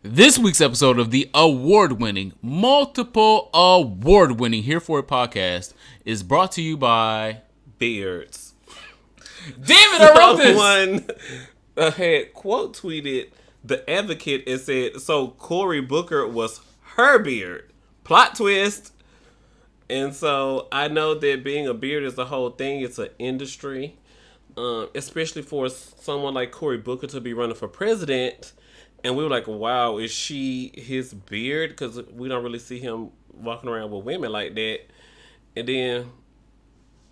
This week's episode of the multiple award-winning Here For It podcast is brought to you by Beards. Damn it, I wrote this! Someone had quote tweeted The Advocate and said, so Cory Booker was her beard. Plot twist. And so I know that being a beard is a whole thing. It's an industry. Especially for someone like Cory Booker to be running for president. And we were like, wow, is she his beard? Because we don't really see him walking around with women like that. And then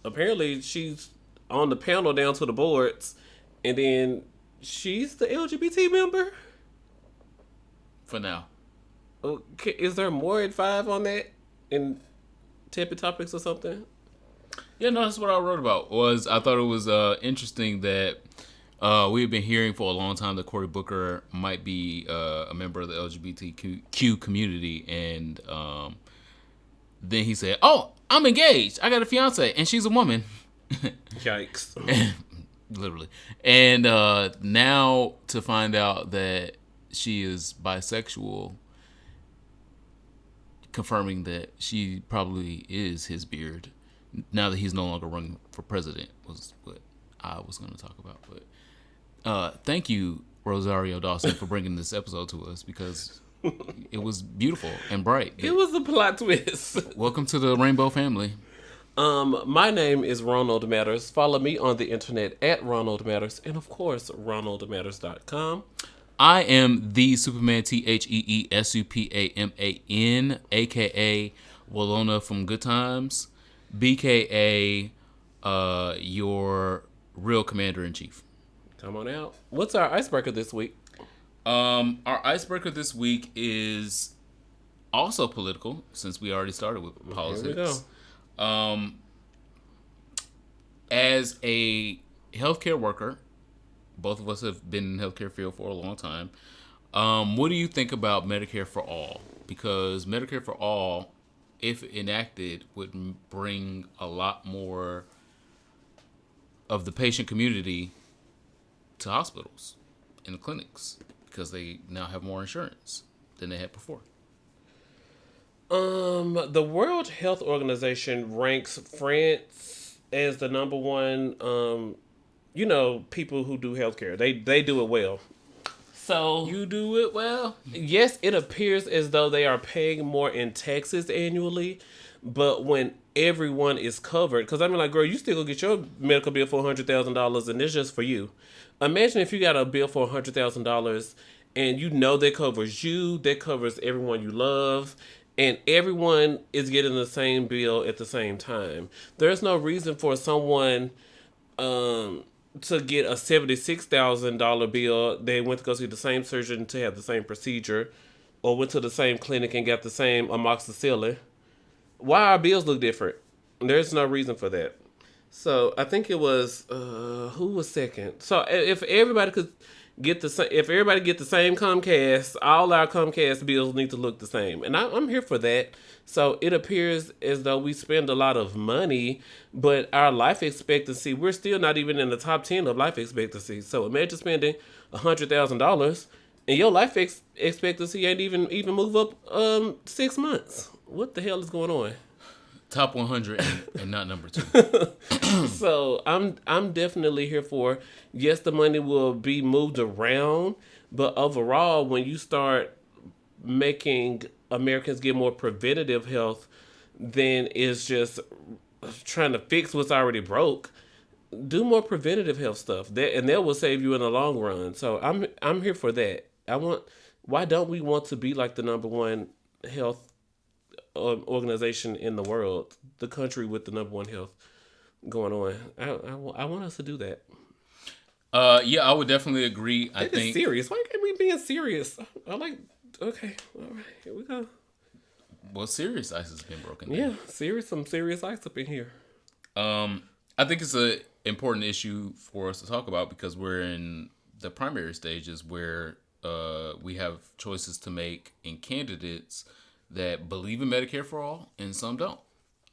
apparently she's on the panel down to the boards. And then she's the LGBT member? For now. Okay, is there more at 5 on that? In Tippy Topics or something? Yeah, no, that's what I wrote about. I thought it was interesting that we had been hearing for a long time that Cory Booker might be a member of the LGBTQ community, and then he said, "Oh, I'm engaged. I got a fiance, and she's a woman." Yikes! Literally, and now to find out that she is bisexual, confirming that she probably is his beard. Now that he's no longer running for president, was what I was going to talk about. But thank you, Rosario Dawson, for bringing this episode to us because it was beautiful and bright. It was a plot twist. Welcome to the Rainbow family. My name is Ronald Matters. Follow me on the internet at Ronald Matters, and of course, RonaldMatters.com. I am the Superman TheeSupaman, aka Walona from Good Times, BKA your real commander-in-chief. Come on out. What's our icebreaker this week? Our icebreaker this week is also political, since we already started with politics. Here we go. As a healthcare worker, both of us have been in the healthcare field for a long time. What do you think about Medicare for All? Because Medicare for All, if enacted, would bring a lot more of the patient community to hospitals and clinics because they now have more insurance than they had before. The World Health Organization ranks France as the number one, people who do healthcare. They do it well. So you do it well? Yes, it appears as though they are paying more in taxes annually, but when everyone is covered, because I mean, like, girl, you still gonna get your medical bill for $100,000, and it's just for you. Imagine if you got a bill for $100,000, and you know that covers you, that covers everyone you love, and everyone is getting the same bill at the same time. There's no reason for someone to get a $76,000 bill. They went to go see the same surgeon to have the same procedure, or went to the same clinic and got the same amoxicillin. Why our bills look different? There's no reason for that. So I think it was who was second. So if everybody could get the same Comcast, all our Comcast bills need to look the same, and I'm here for that. So it appears as though we spend a lot of money, but our life expectancy, we're still not even in the top 10 of life expectancy. So imagine spending $100,000 and your life expectancy ain't even move up 6 months. What the hell is going on? Top 100 and not number 2. So I'm definitely here for, yes, the money will be moved around, but overall, when you start making Americans get more preventative health, then it's just trying to fix what's already broke. Do more preventative health stuff, and that will save you in the long run. So I'm here for that. Why don't we want to be like the number one health organization in the world, the country with the number one health going on? I want us to do that. Yeah, I would definitely agree. I think serious. Why can't we be serious? Okay, all right, here we go. Well, serious ice has been broken. Yeah, some serious ice up in here. I think it's an important issue for us to talk about because we're in the primary stages where we have choices to make in candidates that believe in Medicare for all and some don't.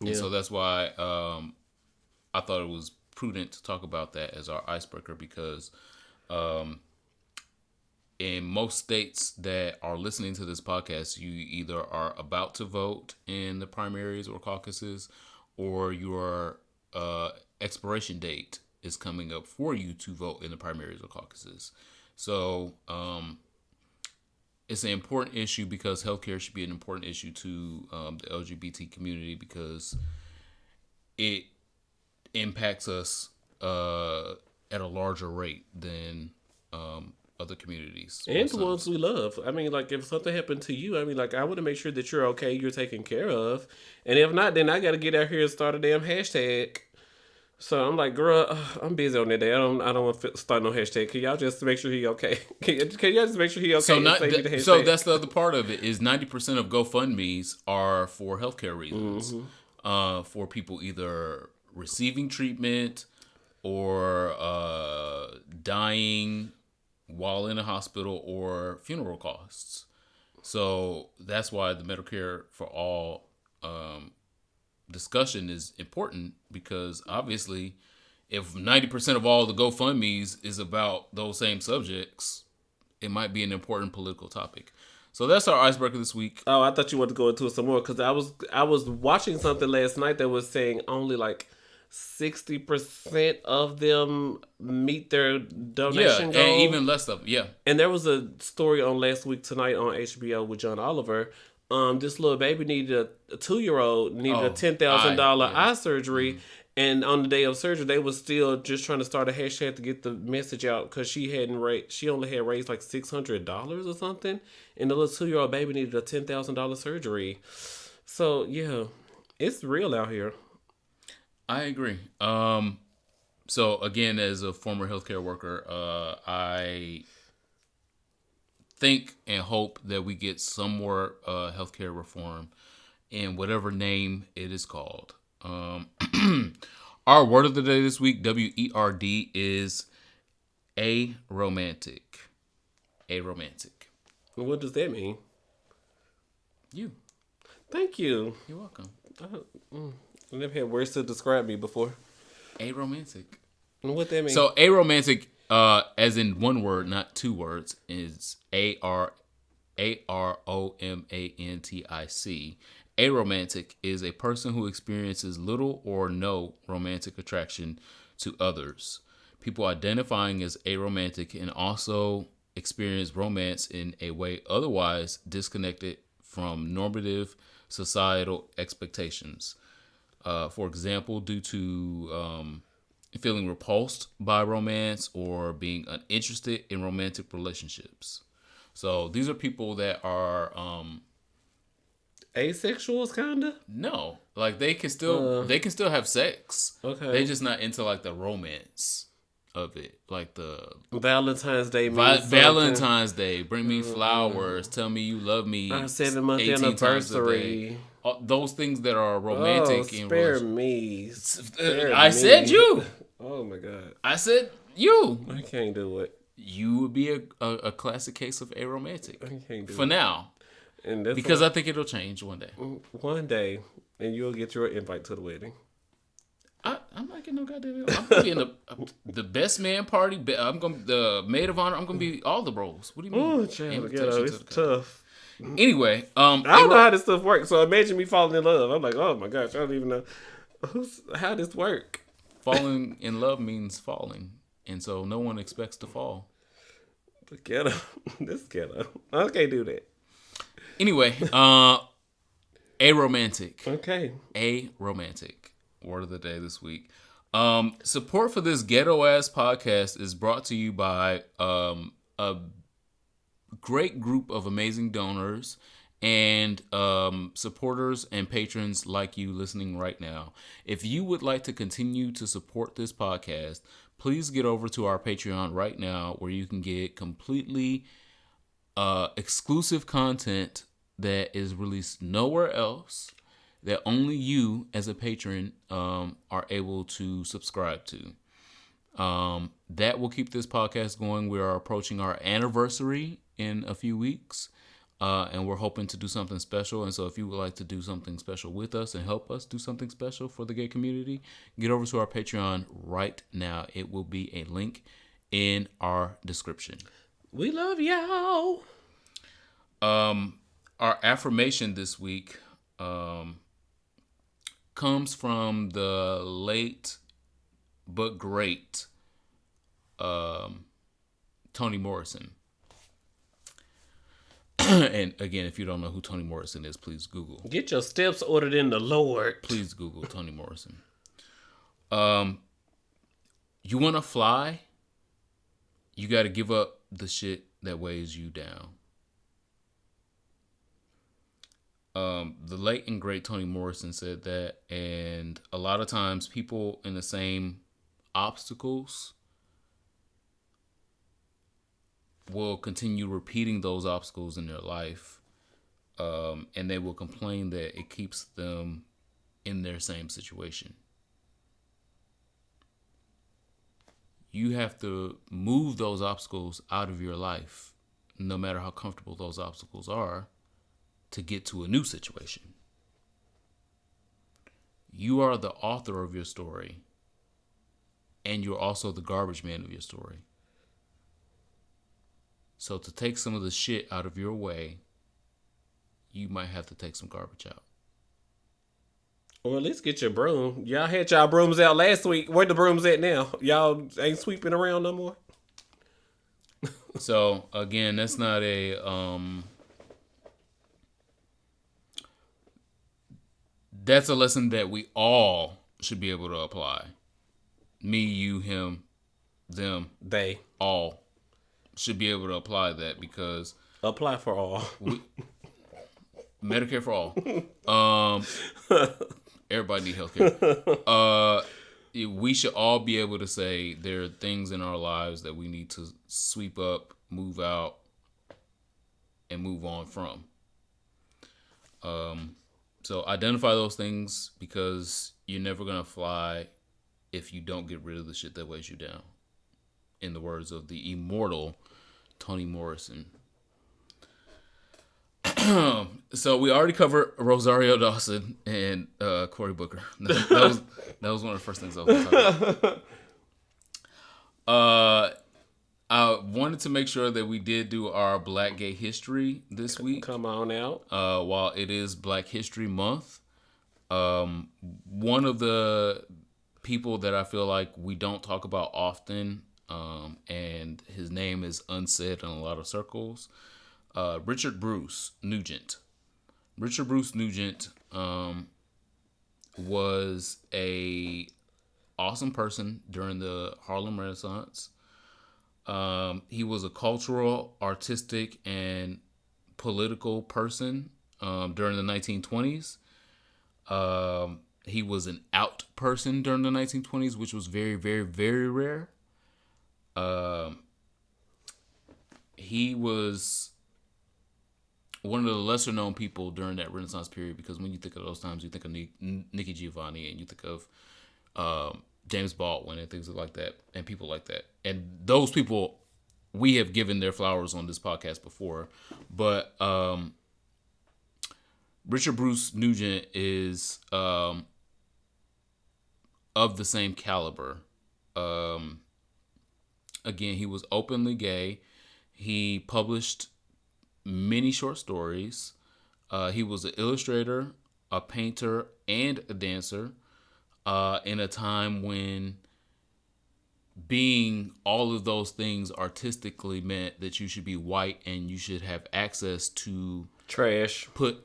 Yeah. And so that's why I thought it was prudent to talk about that as our icebreaker because in most states that are listening to this podcast, you either are about to vote in the primaries or caucuses, or your expiration date is coming up for you to vote in the primaries or caucuses. So it's an important issue because healthcare should be an important issue to the LGBT community because it impacts us at a larger rate than other communities. And the ones we love. I mean, like, if something happened to you, I mean, like, I want to make sure that you're okay, you're taken care of. And if not, then I got to get out here and start a damn hashtag. So I'm like, girl, I'm busy on that day. I don't want to start no hashtag. Can y'all just make sure he okay? Can y'all just make sure he okay? So that's the other part of it is 90% of GoFundMe's are for healthcare reasons. For people either receiving treatment or dying while in a hospital or funeral costs. So that's why the Medicare for All discussion is important because obviously if 90% of all the GoFundMe's is about those same subjects, it might be an important political topic. So that's our icebreaker this week. Oh, I thought you wanted to go into it some more because I was watching something last night that was saying only like 60% of them meet their donation goal. And even less of them, yeah. And there was a story on Last Week Tonight on HBO with John Oliver. This little baby needed a 2-year-old needed a $10,000 eye surgery. And on the day of surgery, they was still just trying to start a hashtag to get the message out because she only had raised like $600 or something. And the little 2-year-old baby needed a $10,000 surgery. So, yeah, it's real out here. I agree. So, again, as a former healthcare worker, I think and hope that we get some more healthcare reform in whatever name it is called. Our word of the day this week, WERD, is aromantic. Aromantic. What does that mean? You. Thank you. You're welcome. I never had words to describe me before. Aromantic. What that mean? So aromantic, as in one word, not two words, is aromantic. Aromantic is a person who experiences little or no romantic attraction to others. People identifying as aromantic can also experience romance in a way otherwise disconnected from normative societal expectations. For example, due to feeling repulsed by romance or being uninterested in romantic relationships. So these are people that are asexuals, kinda. No, like they can still have sex. Okay, they just not into like the romance of it, like the Valentine's Day. Valentine's Day, bring me flowers, tell me you love me. Our 7-month anniversary. Those things that are romantic. Spare me. I said you. Oh my god. I said you. I can't do it. You would be a classic case of aromantic. I can't do it. For now. And that's because I think it'll change one day. One day. And you'll get your invite to the wedding. I'm not getting no goddamn. I'm gonna be in the best man party. I'm gonna the maid of honor. I'm gonna be all the roles. What do you mean? Oh, child, it's tough. Anyway, I don't know how this stuff works. So imagine me falling in love. I'm like, oh my gosh, I don't even know how this work. Falling in love means falling, and so no one expects to fall. The ghetto, this ghetto. I can't do that. Anyway, aromantic. Okay, aromantic. Word of the day this week. Support for this ghetto ass podcast is brought to you by a great group of amazing donors and supporters and patrons like you listening right now. If you would like to continue to support this podcast, please get over to our Patreon right now where you can get completely exclusive content that is released nowhere else, that only you as a patron are able to subscribe to. That will keep this podcast going. We are approaching our anniversary in a few weeks, and we're hoping to do something special. And so if you would like to do something special with us and help us do something special for the gay community, get over to our Patreon right now. It will be a link in our description. We love y'all. Our affirmation this week comes from the late but great Toni Morrison. And again, if you don't know who Toni Morrison is, please Google. Get your steps ordered in the Lord. Please Google Toni Morrison. You want to fly? You got to give up the shit that weighs you down. The late and great Toni Morrison said that, and a lot of times people in the same obstacles will continue repeating those obstacles in their life, and they will complain that it keeps them in their same situation. You have to move those obstacles out of your life, no matter how comfortable those obstacles are, to get to a new situation. You are the author of your story, and you're also the garbage man of your story. So to take some of the shit out of your way, you might have to take some garbage out. Or at least get your broom. Y'all had y'all brooms out last week. Where the brooms at now? Y'all ain't sweeping around no more? So again, that's not a that's a lesson that we all should be able to apply. Me, you, him, them, They. all should be able to apply that, because Apply for all. Medicare for all. Everybody need healthcare. We should all be able to say there are things in our lives that we need to sweep up, move out, and move on from. So identify those things, because you're never going to fly if you don't get rid of the shit that weighs you down. In the words of the immortal Toni Morrison. So we already covered Rosario Dawson and Cory Booker. That was one of the first things I was talking about. I wanted to make sure that we did do our Black Gay History this week. Come on out. While it is Black History Month, one of the people that I feel like we don't talk about often, and his name is unsaid in a lot of circles, Richard Bruce Nugent. Richard Bruce Nugent was a awesome person during the Harlem Renaissance. He was a cultural, artistic, and political person during the 1920s. He was an out person during the 1920s, which was very, very, very rare. He was one of the lesser known people during that Renaissance period, because when you think of those times, you think of Nikki Giovanni, and you think of James Baldwin and things like that, and people like that. And those people we have given their flowers on this podcast before, but Richard Bruce Nugent is of the same caliber. Again, he was openly gay. He published many short stories. He was an illustrator, a painter, and a dancer in a time when being all of those things artistically meant that you should be white and you should have access to trash. Put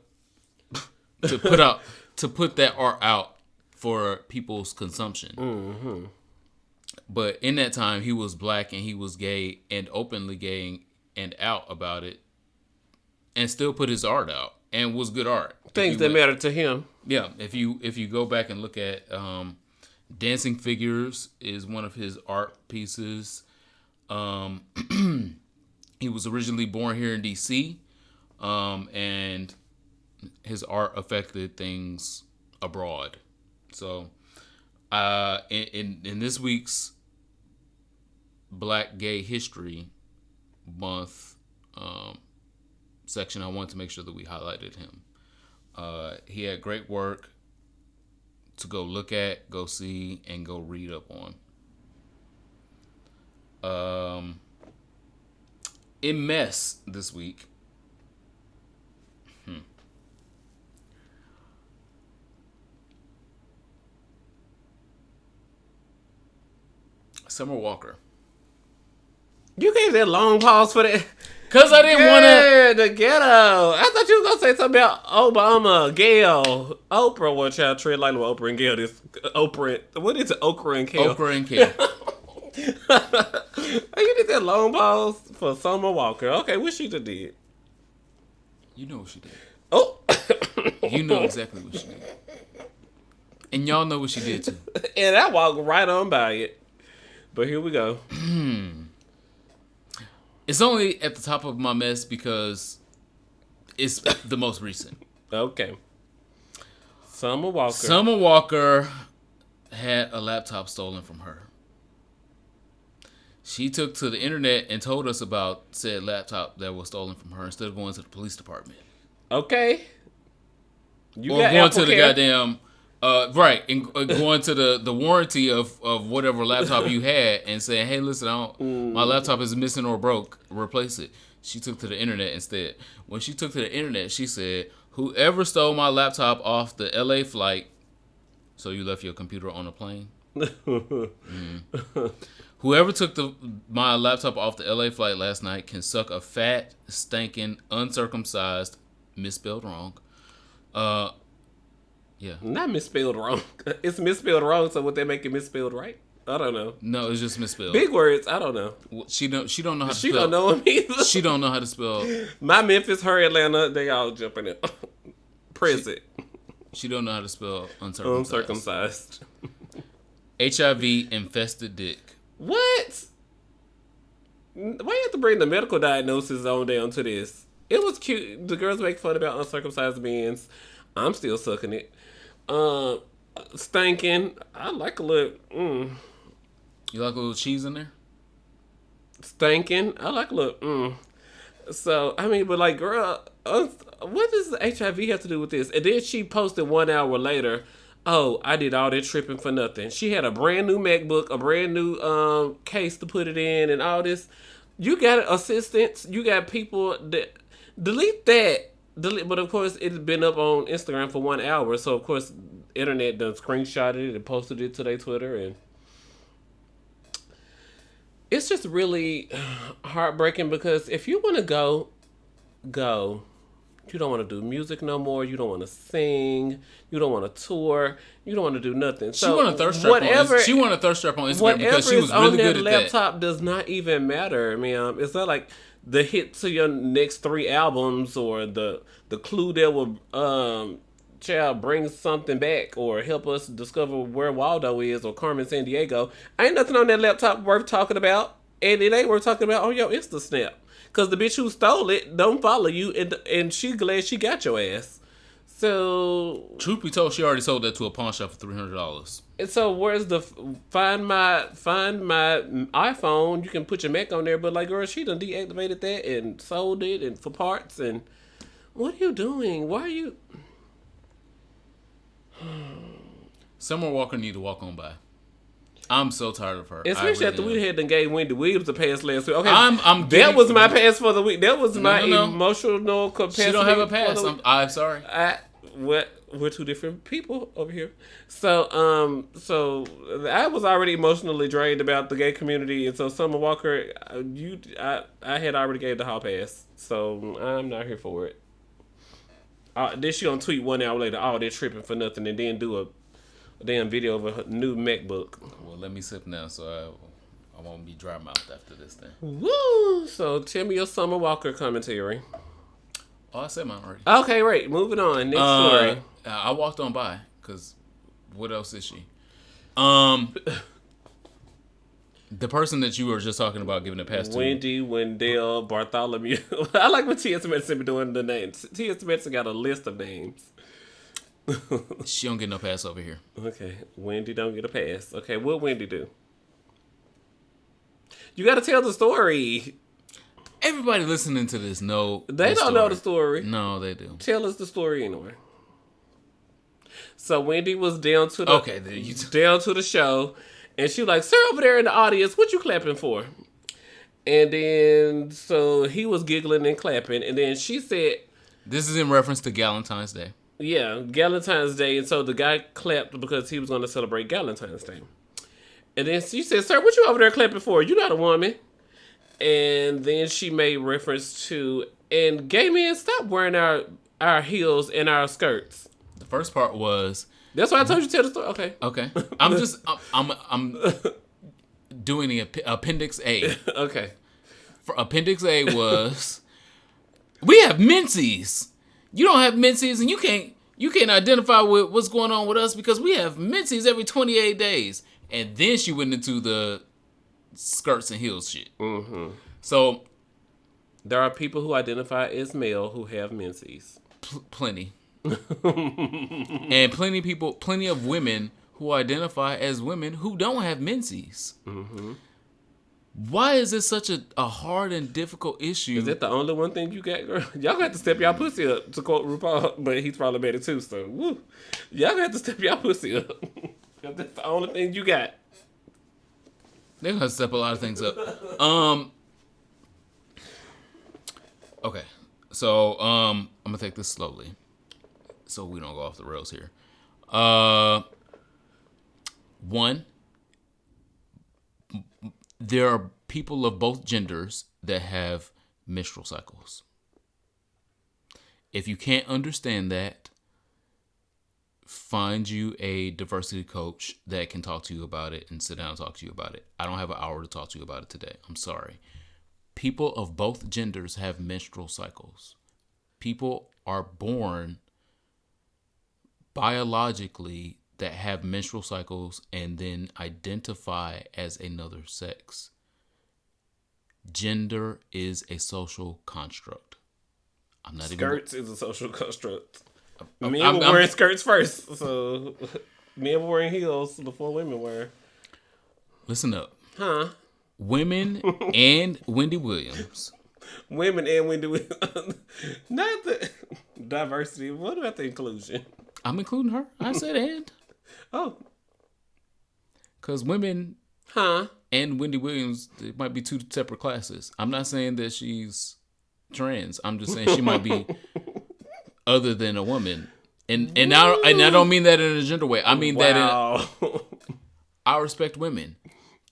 that art out for people's consumption. Mm-hmm. But in that time, he was black and he was gay and openly gay and out about it, and still put his art out, and was good art. Things that matter to him. Yeah, if you go back and look at Dancing Figures is one of his art pieces. He was originally born here in D.C., and his art affected things abroad. So, in this week's Black Gay History Month section, I wanted to make sure that we highlighted him. He had great work to go look at, go see, and go read up on. in mess this week. Summer Walker. You gave that long pause for that. Cause I didn't want to. The ghetto. I thought you were gonna say something about Obama, Gail, Oprah. Watch out, tread lightly with Oprah and Gail. This Oprah. What is it? Okra and Kale. Okra and Kale. You did that long pause for Summer Walker. Okay, what she done did? You know what she did. Oh, You know exactly what she did. And y'all know what she did too. and I walked right on by it. But here we go. It's only at the top of my mess because it's the most recent. Okay. Summer Walker. Summer Walker had a laptop stolen from her. She took to the internet and told us about said laptop that was stolen from her instead of going to the police department. Okay. You Or got going Apple to the Care? goddamn, right, and going to the warranty of whatever laptop you had and saying, hey, listen, my laptop is missing or broke, replace it. She took to the internet instead. When she took to the internet, she said, whoever stole my laptop off the LA flight, so you left your computer on a plane? Whoever took my laptop off the LA flight last night can suck a fat, stinking, uncircumcised, misspelled wrong. Yeah. Not misspelled wrong. It's misspelled wrong, so would they make it misspelled right? I don't know. No, it's just misspelled. Big words, I don't know. She don't know how to She spell. don't know them either. She don't know how to spell. My Memphis, her Atlanta, they all jumping in. Present. She don't know how to spell uncircumcised. Uncircumcised. HIV infested dick. What? Why you have to bring the medical diagnosis on down to this? It was cute. The girls make fun about uncircumcised men's. I'm still sucking it. Stinking. I like a little. You like a little cheese in there? Stinking. I like a little. So I mean, but like, girl, what does the HIV have to do with this? And then she posted 1 hour later. Oh, I did all that tripping for nothing. She had a brand new MacBook, a brand new case to put it in, and all this. You got assistants. You got people that delete that. But of course, it's been up on Instagram for 1 hour. So of course, internet done screenshotted it and posted it to their Twitter, and it's just really heartbreaking because if you want to go. You don't want to do music no more. You don't want to sing. You don't want to tour. You don't want to do nothing. She won a thirst trap on. She won a thirst trap on Instagram because she was really good at that. Whatever is on that laptop does not even matter. I mean, it's not like the hit to your next 3 albums or the clue that will child bring something back or help us discover where Waldo is or Carmen Sandiego. Ain't nothing on that laptop worth talking about, and it ain't worth talking about on your Insta Snap. Because the bitch who stole it don't follow you, and she glad she got your ass. So, truth be told, she already sold that to a pawn shop for $300. And so where's the find my iPhone? You can put your Mac on there, but like, girl, she done deactivated that and sold it and for parts. And what are you doing? Why are you? Summer Walker need to walk on by. I'm so tired of her. Especially after we had done gave Wendy Williams a pass last week. Okay, that was my pass for the week. That was my No. emotional capacity. She don't have a pass. I'm sorry. We're two different people over here. So I was already emotionally drained about the gay community, and so Summer Walker, I had already gave the hall pass, so I'm not here for it. Then she gonna tweet 1 hour later, oh, they're tripping for nothing, and then do a damn video of a new MacBook. Well, let me sip now, so I won't be dry mouthed after this thing. Woo! So tell me your Summer Walker commentary. Oh, I said mine already. Okay, right. Moving on. Next story. I walked on by because what else is she? The person that you were just talking about giving a pass to. Wendy, Wendell, Bartholomew. I like when T.S. Madison be doing the names. T.S. Madison got a list of names. She don't get no pass over here. Okay, Wendy don't get a pass. Okay, what Wendy do? You got to tell the story. Everybody listening to this know they don't know the story. No, they do. Tell us the story anyway. So Wendy was down to the down to the show, and she was like, "Sir, over there in the audience, what you clapping for?" And then, so he was giggling and clapping. And then she said, This is in reference to Valentine's Day. yeah, Valentine's Day. And so the guy clapped because he was going to celebrate Valentine's Day. And then she said, sir, what you over there clapping for? You're not a woman. And then she made reference to, and gay men, stop wearing our heels and our skirts. The first part was That's why I told you to tell the story. Okay. okay. I'm doing the appendix A. Okay. For appendix A was we have menses. You don't have menses, and you can't identify with what's going on with us because we have menses every 28 days. And then she went into the skirts and heels shit. Mm-hmm. So There are people who identify as male who have menses. plenty, and plenty of women who identify as women who don't have menses. Mm-hmm. Why is this such a hard and difficult issue? Is that the only one thing you got, girl? Y'all got to step y'all pussy up, to quote RuPaul, but he's probably better too, so woo. Y'all got to step y'all pussy up. If that's the only thing you got. They're gonna step a lot of things up. Okay. So I'm gonna take this slowly, so we don't go off the rails here. One, there are people of both genders that have menstrual cycles. If you can't understand that, find you a diversity coach that can talk to you about it and sit down and talk to you about it. I don't have an hour to talk to you about it today. I'm sorry. People of both genders have menstrual cycles. People are born biologically that have menstrual cycles and then identify as another sex. Gender is a social construct. I'm not Skirts is a social construct. I'm Men were wearing skirts first, so men were wearing heels before women were. Listen up. Huh? Women and Wendy Williams. Women and Wendy Williams. Not the diversity. What about the inclusion? I'm including her. I said and. Oh. Because women Huh? and Wendy Williams, it might be two separate classes. I'm not saying that she's trans. I'm just saying she might be other than a woman. And I don't mean that in a gender way. I mean that in I respect women.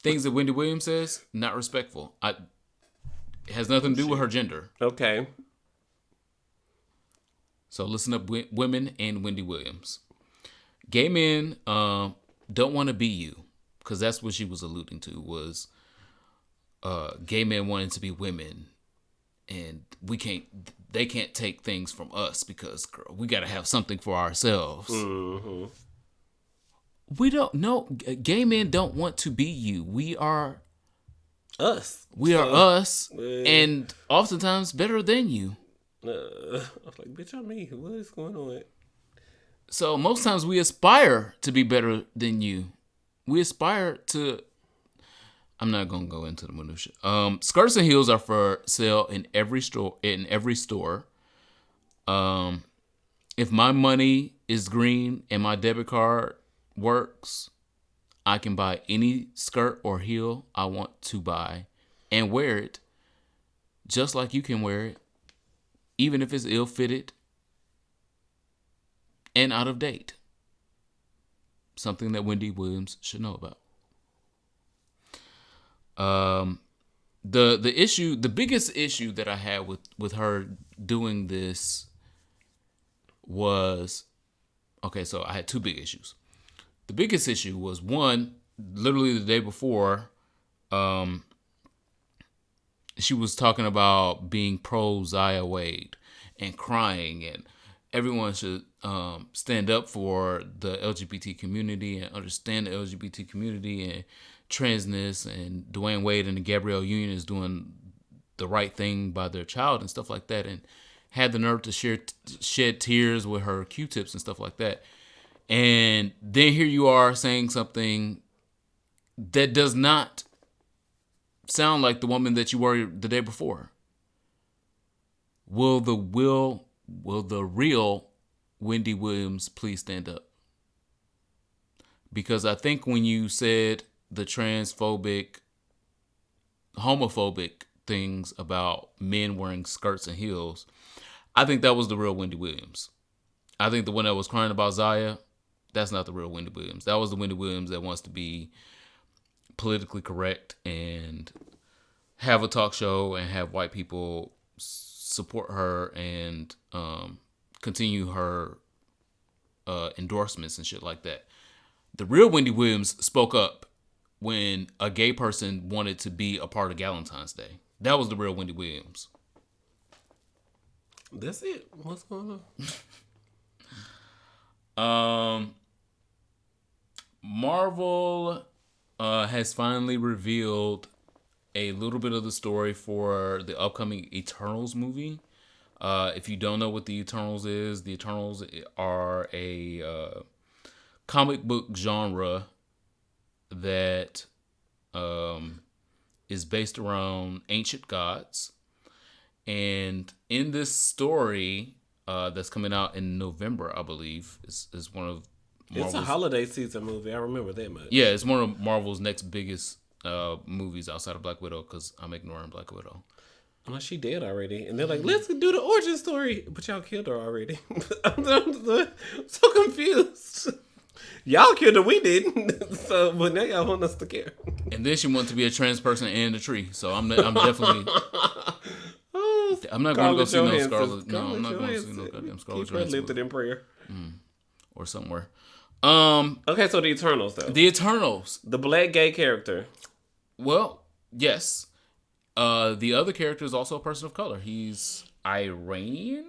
Things that Wendy Williams says, not respectful. It has nothing to do with her gender. Okay. So listen up, women and Wendy Williams. Gay men don't want to be you, because that's what she was alluding to, was gay men wanting to be women, and they can't take things from us because, girl, we got to have something for ourselves. Mm-hmm. We don't know. Gay men don't want to be you. We are us. We are us, and oftentimes better than you. I was like, bitch, I'm me. What is going on? So most times we aspire to be better than you. We aspire to. I'm not gonna go into the minutia. Skirts and heels are for sale in every store. If my money is green and my debit card works, I can buy any skirt or heel I want to buy and wear it just like you can wear it, even if it's ill-fitted and out of date. Something that Wendy Williams should know about. The biggest issue that I had with her doing this was, okay, so I had two big issues. The biggest issue was, one, literally the day before, she was talking about being pro Zaya Wade and crying, and everyone should stand up for the LGBT community and understand the LGBT community and transness, and Dwayne Wade and the Gabrielle Union is doing the right thing by their child and stuff like that, and had the nerve to shed tears with her Q-tips and stuff like that. And then here you are saying something that does not sound like the woman that you were the day before. Will the real Wendy Williams please stand up? Because I think when you said the transphobic homophobic things about men wearing skirts and heels, I think that was the real Wendy Williams. I think the one that was crying about Zaya, that's not the real Wendy Williams. That was the Wendy Williams that wants to be politically correct and have a talk show and have white people support her and continue her endorsements and shit like that. The real Wendy Williams spoke up when a gay person wanted to be a part of Valentine's Day. That was the real Wendy Williams. That's it. What's going on? Marvel has finally revealed a little bit of the story for the upcoming Eternals movie. If you don't know what the Eternals is, the Eternals are a comic book genre that is based around ancient gods. And in this story that's coming out in November, I believe, is one of Marvel's... It's a holiday season movie. I remember that much. Yeah, it's one of Marvel's next biggest movies outside of Black Widow, because I'm ignoring Black Widow. Well, she dead already. And they're like, let's do the origin story. But y'all killed her already. I'm so confused. Y'all killed her, we didn't. So, but now y'all want us to care. And then she wants to be a trans person and a tree. So I'm definitely... I'm not going to go see no Scarlett. No, I'm not going to see no goddamn Scarlett Johansson. Keep her lifted in prayer. Or somewhere. Okay, so the Eternals, though. The Eternals. The black gay character. Well, yes. The other character is also a person of color. He's Iranian.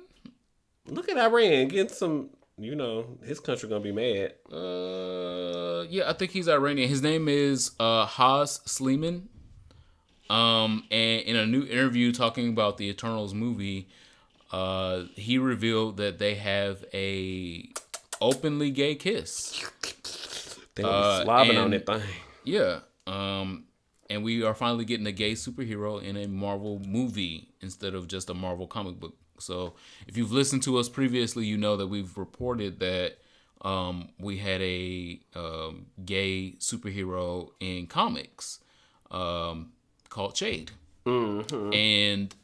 Look at Iran getting some, his country going to be mad. Yeah, I think he's Iranian. His name is Haz Sleeman. And in a new interview talking about the Eternals movie, he revealed that they have a openly gay kiss. They were slobbing on that thing. Yeah. And we are finally getting a gay superhero in a Marvel movie instead of just a Marvel comic book. So if you've listened to us previously, you know that we've reported that we had a gay superhero in comics called Shade. Mm-hmm. And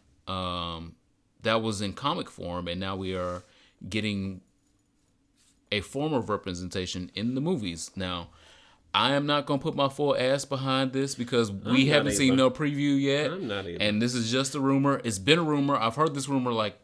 that was in comic form, and now we are getting a form of representation in the movies. Now, I am not going to put my full ass behind this because we haven't seen no preview yet. I'm not either. And this is just a rumor. It's been a rumor. I've heard this rumor like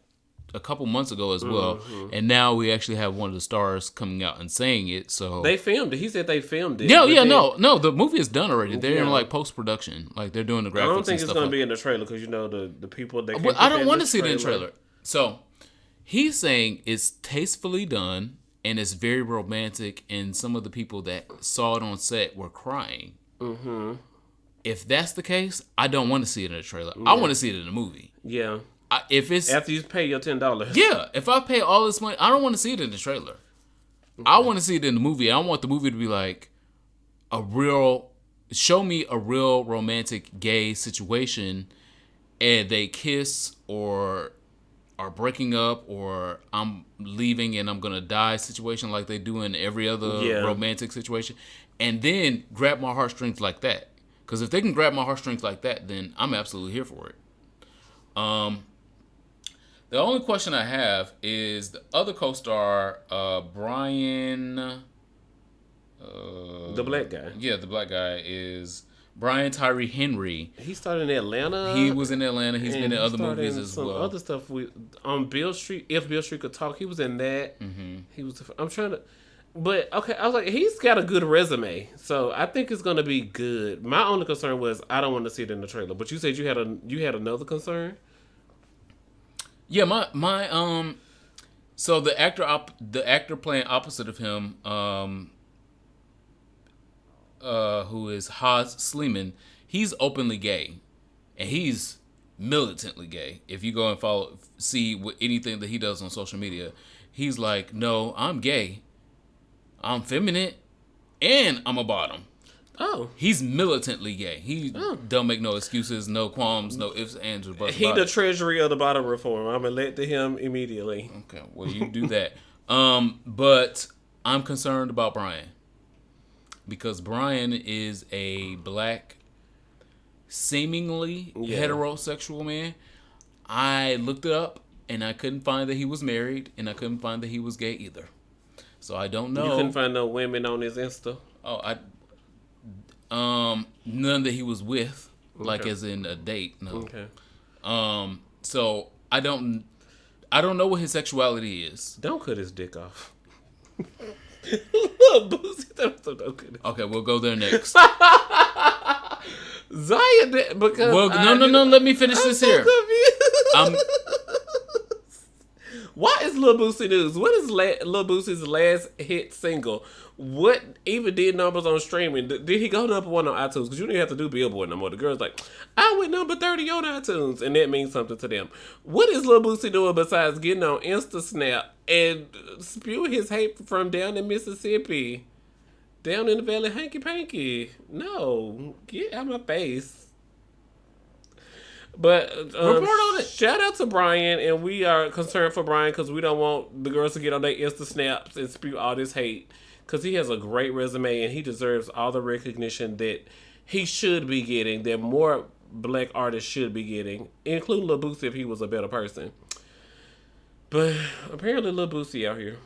a couple months ago as well. Mm-hmm. And now we actually have one of the stars coming out and saying it. So they filmed it. He said they filmed it. No. The movie is done already. They're in like post-production. Like they're doing the graphics. I don't think it's going to be in the trailer because the people that. But I don't want to see it in the trailer. So he's saying it's tastefully done. And it's very romantic, and some of the people that saw it on set were crying. Mm-hmm. If that's the case, I don't want to see it in a trailer. Yeah. I want to see it in a movie. Yeah. If it's after you pay your $10. Yeah. If I pay all this money, I don't want to see it in the trailer. Okay. I want to see it in the movie. I want the movie to be like show me a real romantic gay situation, and they kiss or are breaking up or I'm leaving and I'm gonna die situation like they do in every other romantic situation, and then grab my heartstrings like that. Because if they can grab my heartstrings like that, then I'm absolutely here for it. The only question I have is the other co-star, Brian. The black guy. Yeah, the black guy is Brian Tyree Henry. He started in Atlanta. He was in Atlanta. He's been in other movies as well. Other stuff on Beale Street. If Beale Street Could Talk, he was in that. Mm-hmm. He was. I'm trying to. But okay, I was like, he's got a good resume, so I think it's gonna be good. My only concern was I don't want to see it in the trailer. But you said you had another concern. Yeah, my So the actor playing opposite of him, who is Haz Sleeman, he's openly gay, and he's militantly gay. If you go and see anything that he does on social media, he's like, no, I'm gay, I'm feminine, and I'm a bottom. Oh. He's militantly gay. He don't make no excuses, no qualms, no ifs, ands, or buts. He the treasury of the bottom reform. I'm elected him immediately. Okay, well, you do that. But I'm concerned about Brian. Because Brian is a black seemingly Yeah. heterosexual man. I looked it up and I couldn't find that he was married and I couldn't find that he was gay either. So I don't know. You couldn't find no women on his Insta? Oh, none that he was with, like Okay. as in a date. No. Okay. So I don't know what his sexuality is. Don't cut his dick off. Look, Boosie, don't cut it. Okay, we'll go there next. Zaya did, because Well, no. Let me finish this here. Um, Why is Lil Boosie news? What is Lil Boosie's last hit single? What even did numbers on streaming? Did he go number one on iTunes? Because you didn't have to do Billboard no more. The girl's like, I went number 30 on iTunes, and that means something to them. What is Lil Boosie doing besides getting on Insta Snap and spew his hate from down in Mississippi? Down in the valley, hanky panky. No, get out of my face. But Report on it. Shout out to Brian, and we are concerned for Brian because we don't want the girls to get on their Insta snaps and spew all this hate. Because he has a great resume and he deserves all the recognition that he should be getting, that more black artists should be getting, including Lil Boosie if he was a better person. But apparently Lil Boosie out here.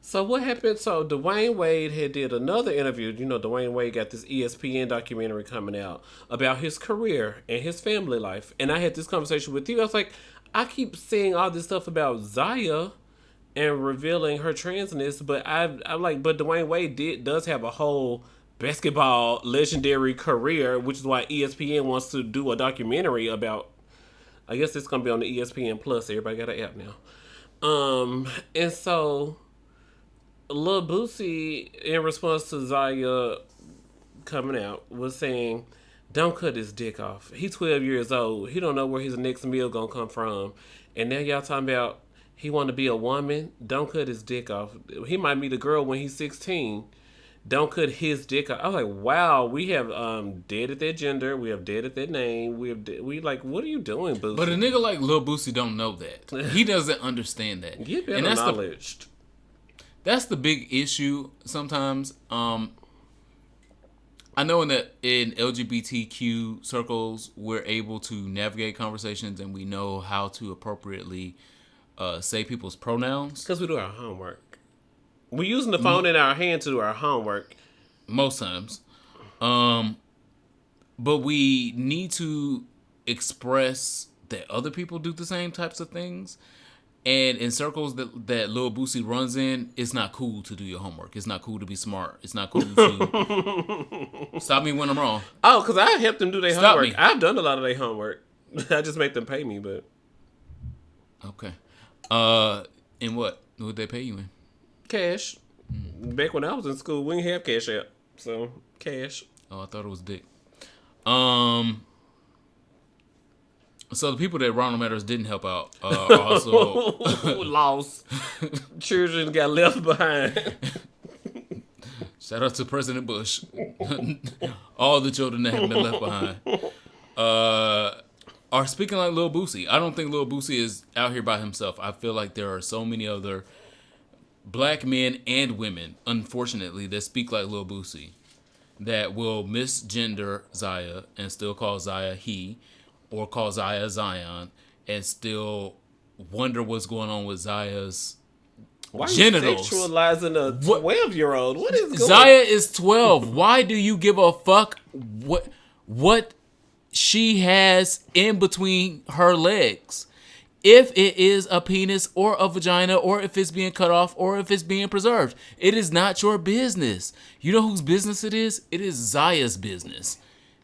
So what happened? So Dwayne Wade had did another interview. You know, Dwayne Wade got this ESPN documentary coming out about his career and his family life. And I had this conversation with you. I was like, I keep seeing all this stuff about Zaya and revealing her transness, but I'm like, but Dwayne Wade does have a whole basketball legendary career, which is why ESPN wants to do a documentary about. I guess it's gonna be on the ESPN Plus. Everybody got an app now. And so Lil Boosie, in response to Zaya coming out, was saying, don't cut his dick off. He's 12 years old. He don't know where his next meal gonna come from. And now y'all talking about he want to be a woman. Don't cut his dick off. He might meet a girl when he's 16. Don't cut his dick off. I was like, wow, we have dead at that gender. We have dead at that name. We like, what are you doing, Boosie? But a nigga like Lil Boosie don't know that. He doesn't understand that. Get better And that's knowledge. That's the big issue sometimes. I know in LGBTQ circles, we're able to navigate conversations and we know how to appropriately say people's pronouns. Because we do our homework. We're using the phone in our hand to do our homework. Most times. But we need to express that other people do the same types of things. And in circles that Lil Boosie runs in, it's not cool to do your homework. It's not cool to be smart. It's not cool to stop me when I'm wrong. Oh, because I helped them do their homework. Me. I've done a lot of their homework. I just make them pay me, but Okay. In what? What would they pay you in? cash. Back when I was in school, we didn't have cash out, so cash. Oh, I thought it was dick. So the people that Ronald Matters didn't help out are also lost. Children got left behind. Shout out to President Bush. All the children that have been left behind are speaking like Lil Boosie. I don't think Lil Boosie is out here by himself. I feel like there are so many other black men and women, unfortunately, that speak like Lil Boosie, that will misgender Zaya and still call Zaya he, or call Zaya Zion, and still wonder what's going on with Zaya's Why genitals. Are you sexualizing a 12-year-old? What is going on? Zaya is 12. Why do you give a fuck what she has in between her legs? If it is a penis or a vagina, or if it's being cut off, or if it's being preserved, it is not your business. You know whose business it is? It is Zaya's business.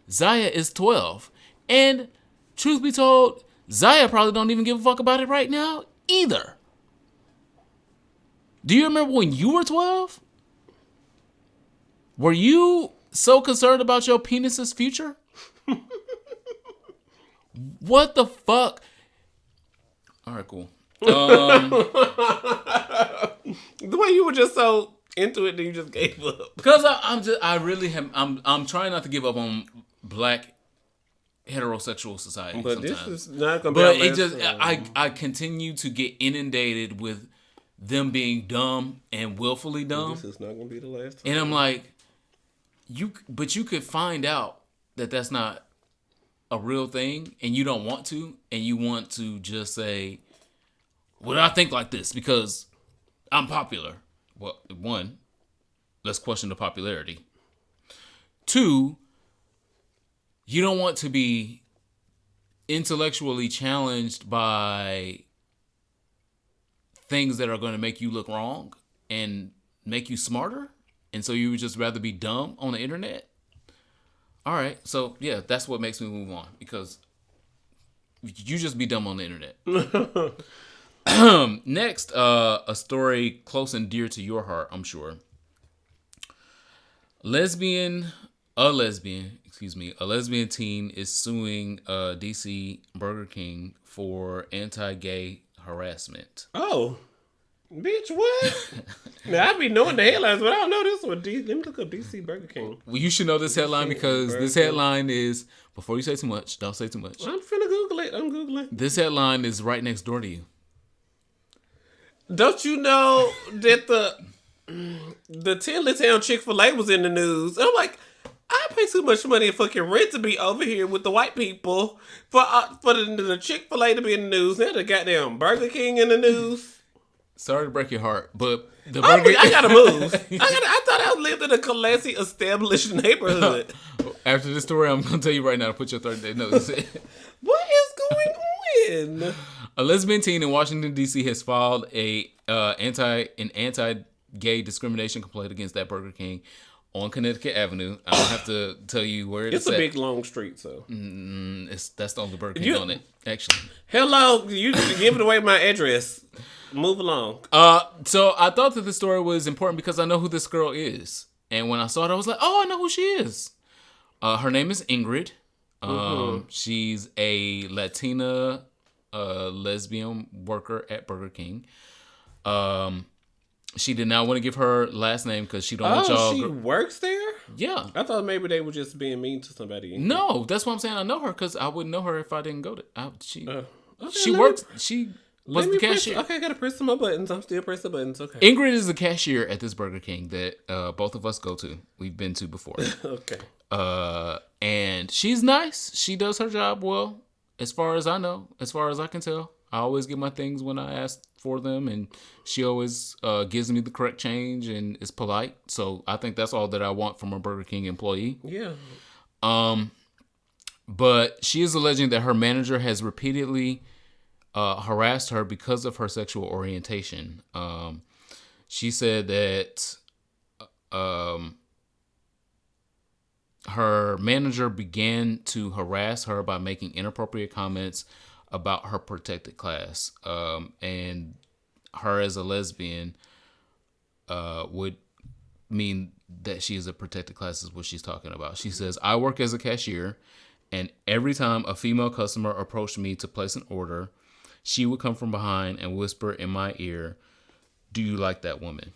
Zaya is 12. And truth be told, Zaya probably don't even give a fuck about it right now either. Do you remember when you were 12? Were you so concerned about your penis's future? What the fuck? All right, cool. The way you were just so into it that you just gave up. Because I'm trying not to give up on black heterosexual society. But sometimes. this is not gonna be. But it just I continue to get inundated with them being dumb and willfully dumb. This is not gonna be the last time. And I'm like, you could find out that that's not a real thing, and you don't want to, and you want to just say, "Well, I think like this because I'm popular." Well, one, let's question the popularity. Two, you don't want to be intellectually challenged by things that are going to make you look wrong and make you smarter. And so you would just rather be dumb on the internet. All right. So, yeah, that's what makes me move on because you just be dumb on the internet. Next, a story close and dear to your heart, I'm sure. A lesbian teen is suing DC Burger King for anti-gay harassment. Oh, bitch, what? Now, I be knowing the headlines, but I don't know this one. Let me look up DC Burger King. Well, you should know this headline because this headline is, before you say too much, don't say too much. I'm finna Google it. I'm Googling. This headline is right next door to you. Don't you know that the Tinley Town Chick-fil-A was in the news? And I'm like, I pay too much money in fucking rent to be over here with the white people for the Chick-fil-A to be in the news. Now the goddamn Burger King in the news. Sorry to break your heart, but the Burger I gotta move. I thought I lived in a classy, established neighborhood. After this story, I'm gonna tell you right now to put your 30-day notice. What is going on? A lesbian teen in Washington D.C. has filed an anti-gay discrimination complaint against that Burger King on Connecticut Avenue. I don't have to tell you where it's a big long street, so that's the only Burger King on it. Actually, hello, you giving away my address. Move along. So I thought that this story was important because I know who this girl is, and when I saw it, I was like, "Oh, I know who she is." Her name is Ingrid. She's a Latina lesbian worker at Burger King. She did not want to give her last name because she don't want y'all. She works there? Yeah. I thought maybe they were just being mean to somebody. No, that's what I'm saying. I know her because I wouldn't know her if I didn't go to. She was the cashier. Okay, I gotta press my buttons. I'm still pressing buttons. Okay. Ingrid is the cashier at this Burger King that both of us go to. We've been to before. Okay. And she's nice. She does her job well, as far as I know, as far as I can tell. I always get my things when I ask for them, and she always gives me the correct change and is polite. So I think that's all that I want from a Burger King employee. Yeah. But she is alleging that her manager has repeatedly harassed her because of her sexual orientation. She said that her manager began to harass her by making inappropriate comments about her protected class. And her as a lesbian would mean that she is a protected class is what she's talking about. She says, "I work as a cashier, and every time a female customer approached me to place an order, she would come from behind and whisper in my ear, 'Do you like that woman?'"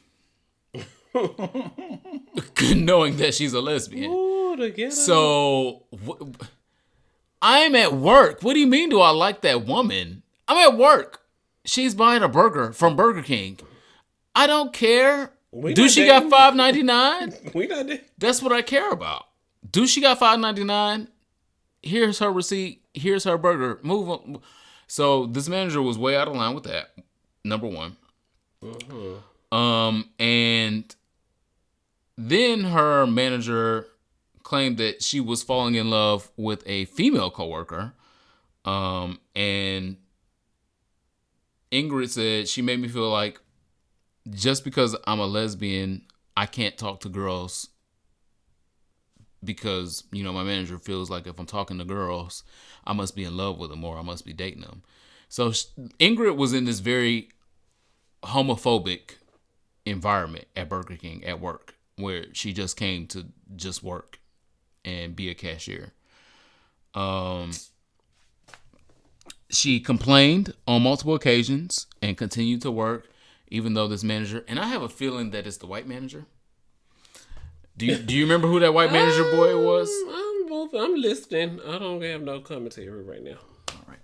Knowing that she's a lesbian. Ooh, so I'm at work. What do you mean, do I like that woman? I'm at work. She's buying a burger from Burger King. I don't care. Do she got $5.99? We not dating. That's what I care about. Do she got $5.99? Here's her receipt. Here's her burger. Move on. So this manager was way out of line with that. Number one. And then her manager claimed that she was falling in love with a female coworker. And Ingrid said she made me feel like just because I'm a lesbian, I can't talk to girls because, you know, my manager feels like if I'm talking to girls, I must be in love with them or I must be dating them. So Ingrid was in this very homophobic environment at Burger King at work where she just came to just work and be a cashier. She complained on multiple occasions and continued to work even though this manager, and I have a feeling that it's the white manager. Do you remember who that white manager boy was? I'm listening. I don't have no commentary right now. All right.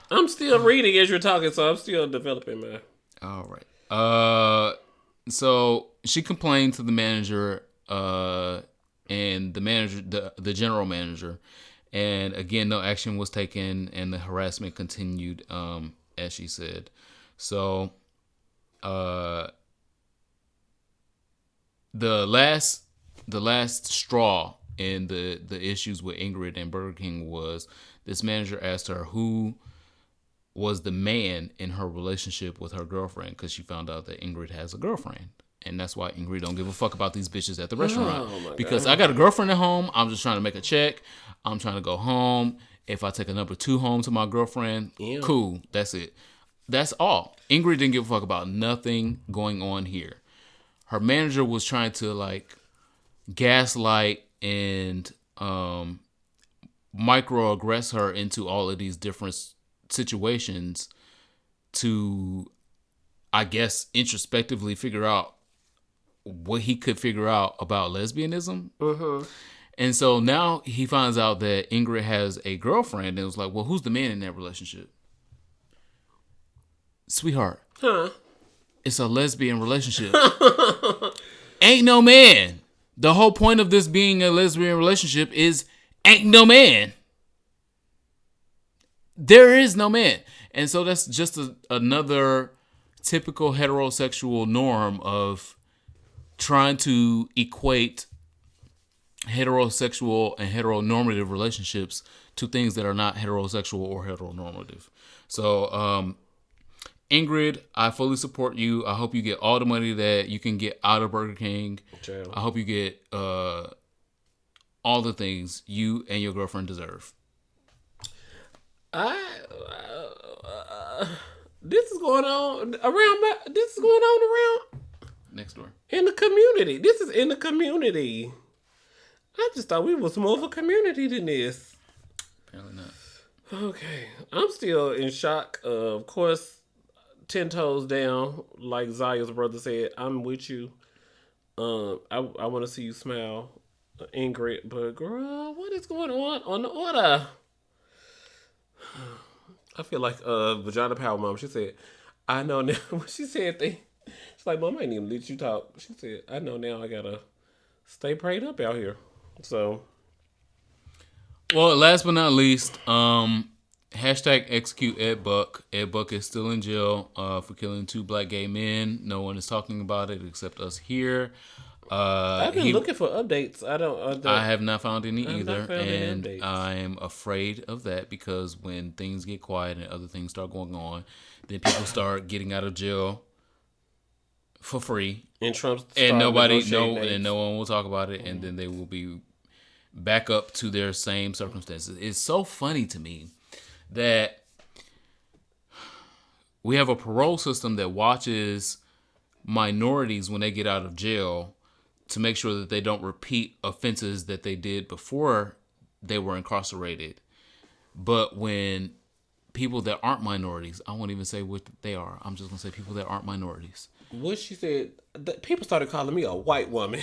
I'm still reading as you're talking, so I'm still developing my... All right. So she complained to the manager and the manager, the general manager. And again, no action was taken, and the harassment continued, as she said. So, the last straw in the issues with Ingrid and Burger King was this manager asked her who was the man in her relationship with her girlfriend, because she found out that Ingrid has a girlfriend. And that's why Ingrid don't give a fuck about these bitches at the restaurant. Because I got a girlfriend at home. I'm just trying to make a check. I'm trying to go home. If I take a number 2 home to my girlfriend, cool. That's it. That's all. Ingrid didn't give a fuck about nothing going on here. Her manager was trying to like gaslight and microaggress her into all of these different situations to, I guess, introspectively figure out what he could figure out about lesbianism. And so now he finds out that Ingrid has a girlfriend, and it was like, well, who's the man in that relationship? Sweetheart. It's a lesbian relationship. Ain't no man. The whole point of this being a lesbian relationship is ain't no man. There is no man. And so that's just another typical heterosexual norm of trying to equate heterosexual and heteronormative relationships to things that are not heterosexual or heteronormative. So, Ingrid, I fully support you. I hope you get all the money that you can get out of Burger King. I hope you get all the things you and your girlfriend deserve. This is going on around. This is going on around next door in the community. This is in the community. I just thought we was more of a community than this. Apparently not. Okay, I'm still in shock. Of course, 10 toes down, like Zaya's brother said. I'm with you. I want to see you smile, Ingrid. But girl, what is going on the order? I feel like Vagina Power Mom. She said, I know now. When she said that, she's like, Mom, I ain't even let you talk. She said, I know now I gotta stay prayed up out here. So, well, last but not least, hashtag execute Ed Buck. Ed Buck is still in jail for killing 2 black gay men. No one is talking about it except us here. I've been looking for updates. I have not found any either, and I'm afraid of that, because when things get quiet and other things start going on, then people start getting out of jail for free, and no one will talk about it, and then they will be back up to their same circumstances. It's so funny to me that we have a parole system that watches minorities when they get out of jail to make sure that they don't repeat offenses that they did before they were incarcerated. But when people that aren't minorities, I won't even say what they are. I'm just going to say people that aren't minorities. What she said, people started calling me a white woman.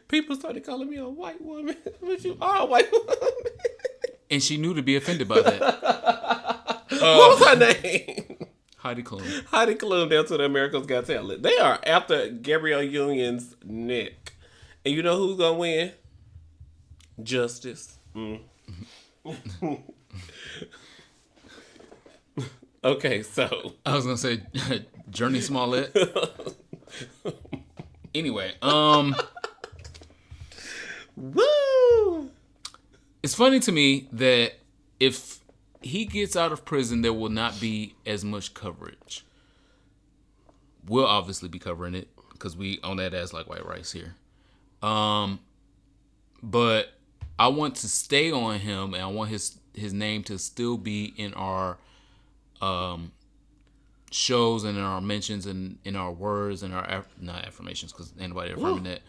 People started calling me a white woman. But you are a white woman. And she knew to be offended by that. What was her name? Heidi Klum. Heidi Klum down to the America's Got Talent. They are after Gabrielle Union's neck. And you know who's going to win? Justice. Okay, so. I was going to say Journey Smollett. Anyway, woo! It's funny to me that if he gets out of prison, there will not be as much coverage. We'll obviously be covering it because we own that as like white rice here. But I want to stay on him, and I want his name to still be in our shows and in our mentions and in our words and our not affirmations, because anybody affirming that.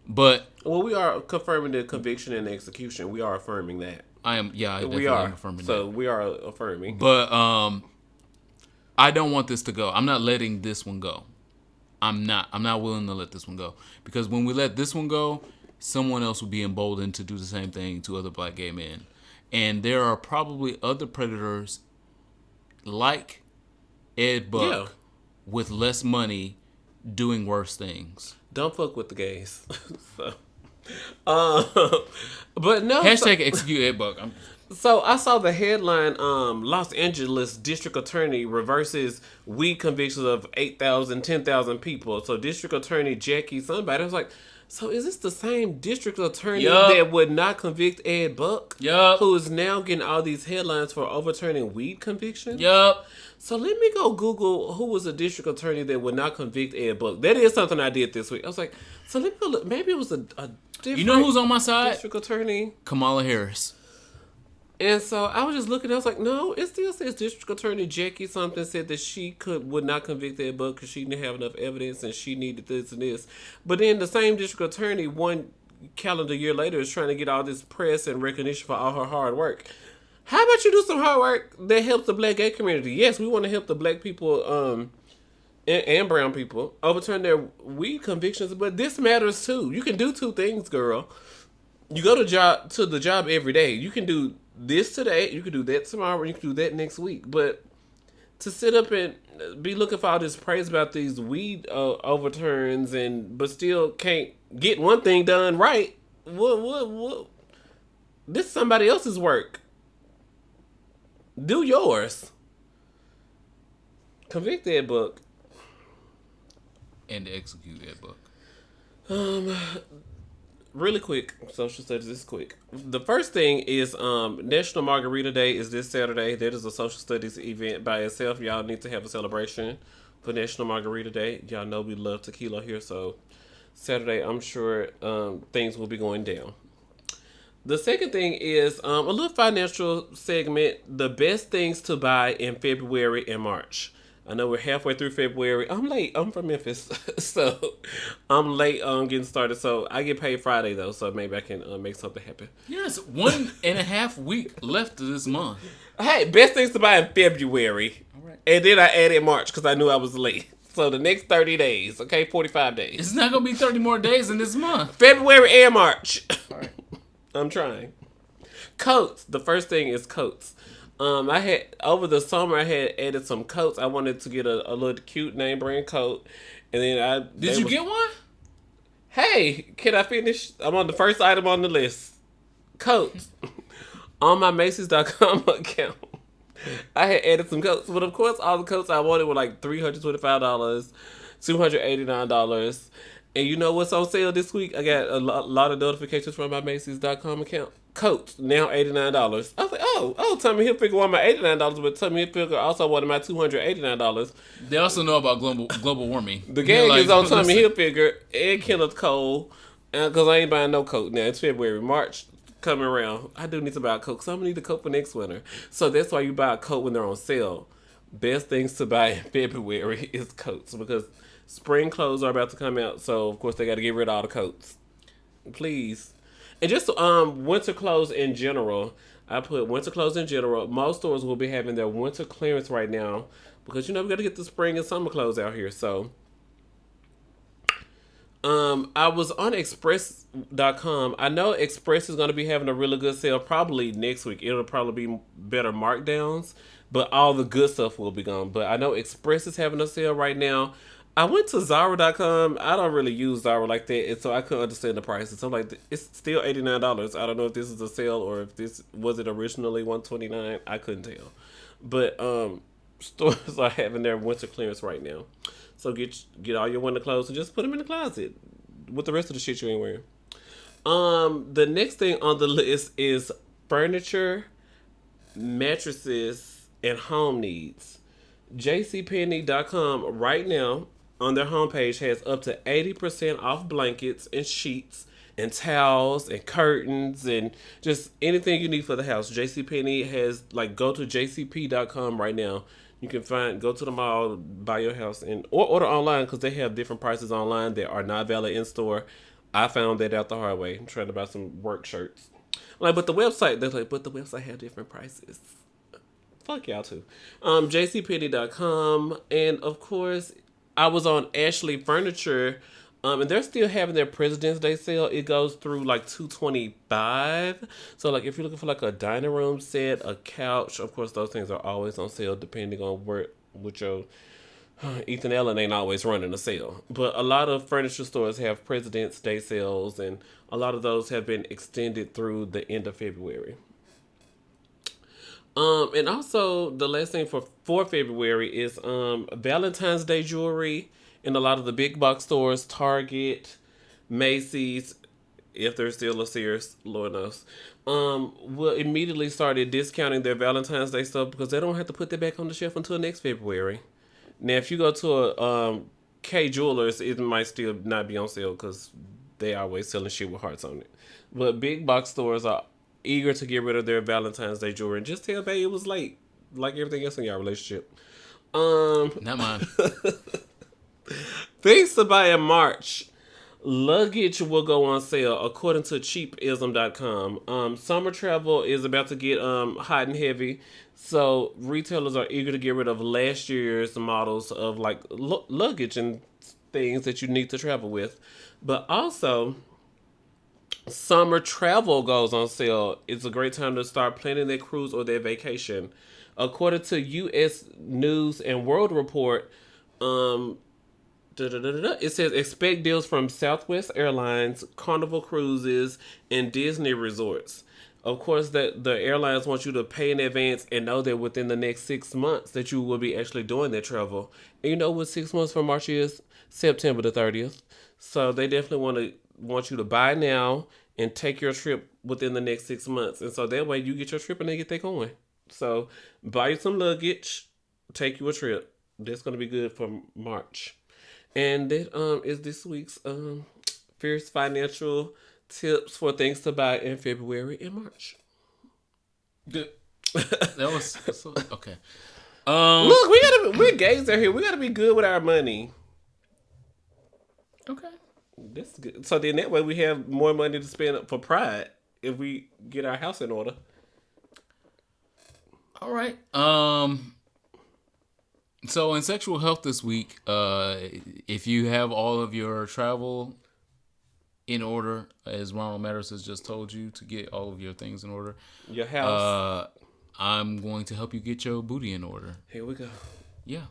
But we are confirming the conviction and the execution. We are affirming that. I am, yeah, I we are affirming so that. we are affirming. But I don't want this to go. I'm not letting this one go. I'm not willing to let this one go, because when we let this one go, someone else will be emboldened to do the same thing to other black gay men, and there are probably other predators like Ed Buck with less money doing worse things. Don't fuck with the gays. So, uh, but no. Hashtag execute Ed Buck. So I saw the headline: Los Angeles District Attorney reverses weed convictions of 8,000, 10,000 people. So District Attorney Jackie somebody I was like, so is this the same district attorney that would not convict Ed Buck? Yup. Who is now getting all these headlines for overturning weed convictions? Yup. So let me go Google who was a district attorney that would not convict Ed Buck. That is something I did this week. I was like, so let me go look. Maybe it was a different You know who's on my side? district attorney? Kamala Harris. And so I was just looking. I was like, no, it still says District Attorney Jackie something said that she would not convict Ed Buck because she didn't have enough evidence and she needed this and this. But then the same District Attorney one calendar year later is trying to get all this press and recognition for all her hard work. How about you do some hard work that helps the black gay community? Yes, we want to help the black people and brown people overturn their weed convictions, but this matters too. You can do two things, girl. You go to the job every day. You can do this today, you can do that tomorrow, you can do that next week. But to sit up and be looking for all this praise about these weed overturns but still can't get one thing done right, what? This is somebody else's work. Do yours. Convict Ed Buck. And execute Ed Buck. Really quick, social studies is quick. The first thing is National Margarita Day is this Saturday. That is a social studies event by itself. Y'all need to have a celebration for National Margarita Day. Y'all know we love tequila here, so Saturday I'm sure things will be going down. The second thing is a little financial segment, the best things to buy in February and March. I know we're halfway through February. I'm late. I'm from Memphis, so I'm late on getting started. So I get paid Friday, though, so maybe I can make something happen. Yes, 1.5 week left of this month. Hey, best things to buy in February. All right. And then I added March because I knew I was late. So the next 30 days, okay, 45 days. It's not going to be 30 more days in this month. February and March. All right. I'm trying. Coats. The first thing is coats. I had over the summer I had added some coats. I wanted to get a little cute name brand coat, and then Did you get one? Hey, can I finish? I'm on the first item on the list. Coats on my Macy's.com account. I had added some coats, but of course all the coats I wanted were like $325, $289. And you know what's on sale this week? I got a lot of notifications from my Macy's.com account. Coats, now $89. I was like, oh, Tommy Hilfiger wanted my $89, but Tommy Hilfiger also wanted my $289. They also know about global warming. The gang is on Tommy Hilfiger and Kenneth Cole, because I ain't buying no coat now. It's February. March coming around. I do need to buy a coat, because I'm going to need a coat for next winter. So that's why you buy a coat when they're on sale. Best things to buy in February is coats, because spring clothes are about to come out, so of course they got to get rid of all the coats. Please. And just winter clothes in general. I put winter clothes in general. Most stores will be having their winter clearance right now because, we got to get the spring and summer clothes out here. So I was on Express.com. I know Express is going to be having a really good sale probably next week. It'll probably be better markdowns, but all the good stuff will be gone. But I know Express is having a sale right now. I went to Zara.com. I don't really use Zara like that, and so I couldn't understand the prices. So I'm like, it's still $89. I don't know if this is a sale or if this was it originally $129. I couldn't tell. But stores are having their winter clearance right now. So get all your winter clothes and just put them in the closet with the rest of the shit you ain't wearing. The next thing on the list is furniture, mattresses, and home needs. JCPenney.com right now on their homepage has up to 80% off blankets and sheets and towels and curtains and just anything you need for the house. JCPenney has, go to jcp.com right now. You can go to the mall, buy your house, or order online because they have different prices online that are not valid in store. I found that out the hard way. I'm trying to buy some work shirts. But the website, they're like, but the website have different prices. Fuck y'all too. JCPenney.com. And of course, I was on Ashley Furniture. And they're still having their President's Day sale. It goes through $225. So if you're looking for a dining room set, a couch, of course those things are always on sale depending on what your Ethan Allen ain't always running a sale, but a lot of furniture stores have President's Day sales, and a lot of those have been extended through the end of February. And also the last thing for February is Valentine's Day jewelry in a lot of the big box stores, Target, Macy's, if they're still a Sears, Lord knows, will immediately started discounting their Valentine's Day stuff because they don't have to put that back on the shelf until next February. Now, if you go to a K Jewelers, it might still not be on sale because they always selling shit with hearts on it. But big box stores are eager to get rid of their Valentine's Day jewelry. And just tell Bay it was late, like everything else in your relationship. Not mine. Things to buy in March. Luggage will go on sale according to cheapism.com. Summer travel is about to get hot and heavy. So retailers are eager to get rid of last year's models of like luggage and things that you need to travel with. But also, summer travel goes on sale. It's a great time to start planning their cruise or their vacation. According to U.S. News and World Report, it says expect deals from Southwest Airlines, Carnival Cruises, and Disney Resorts. Of course, that the airlines want you to pay in advance and know that within the next 6 months that you will be actually doing that travel. And you know what 6 months from March is? September the 30th. So they definitely want you to buy now and take your trip within the next 6 months. And so that way you get your trip and they get their coin. So buy you some luggage, take you a trip. That's going to be good for March. And that is this week's fierce financial tips for things to buy in February and March. Good. That was so, okay. Look, we're gays out here. We gotta be good with our money. Okay. That's good. So then that way we have more money to spend for Pride if we get our house in order. All right. So in sexual health this week, if you have all of your travel in order, as Ronald Matters has just told you to get all of your things in order, Your house. I'm going to help you get your booty in order. Here we go. Yeah.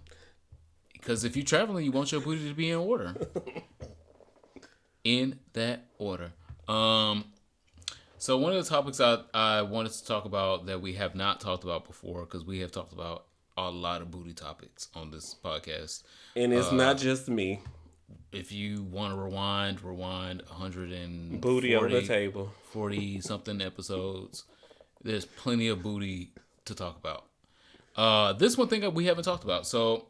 Because if you're traveling, you want your booty to be in order. In that order. So one of the topics I wanted to talk about that we have not talked about before, because we have talked about a lot of booty topics on this podcast. And it's not just me. If you want to rewind 100 and Booty on the table. 40 something episodes. There's plenty of booty to talk about. This one thing that we haven't talked about. So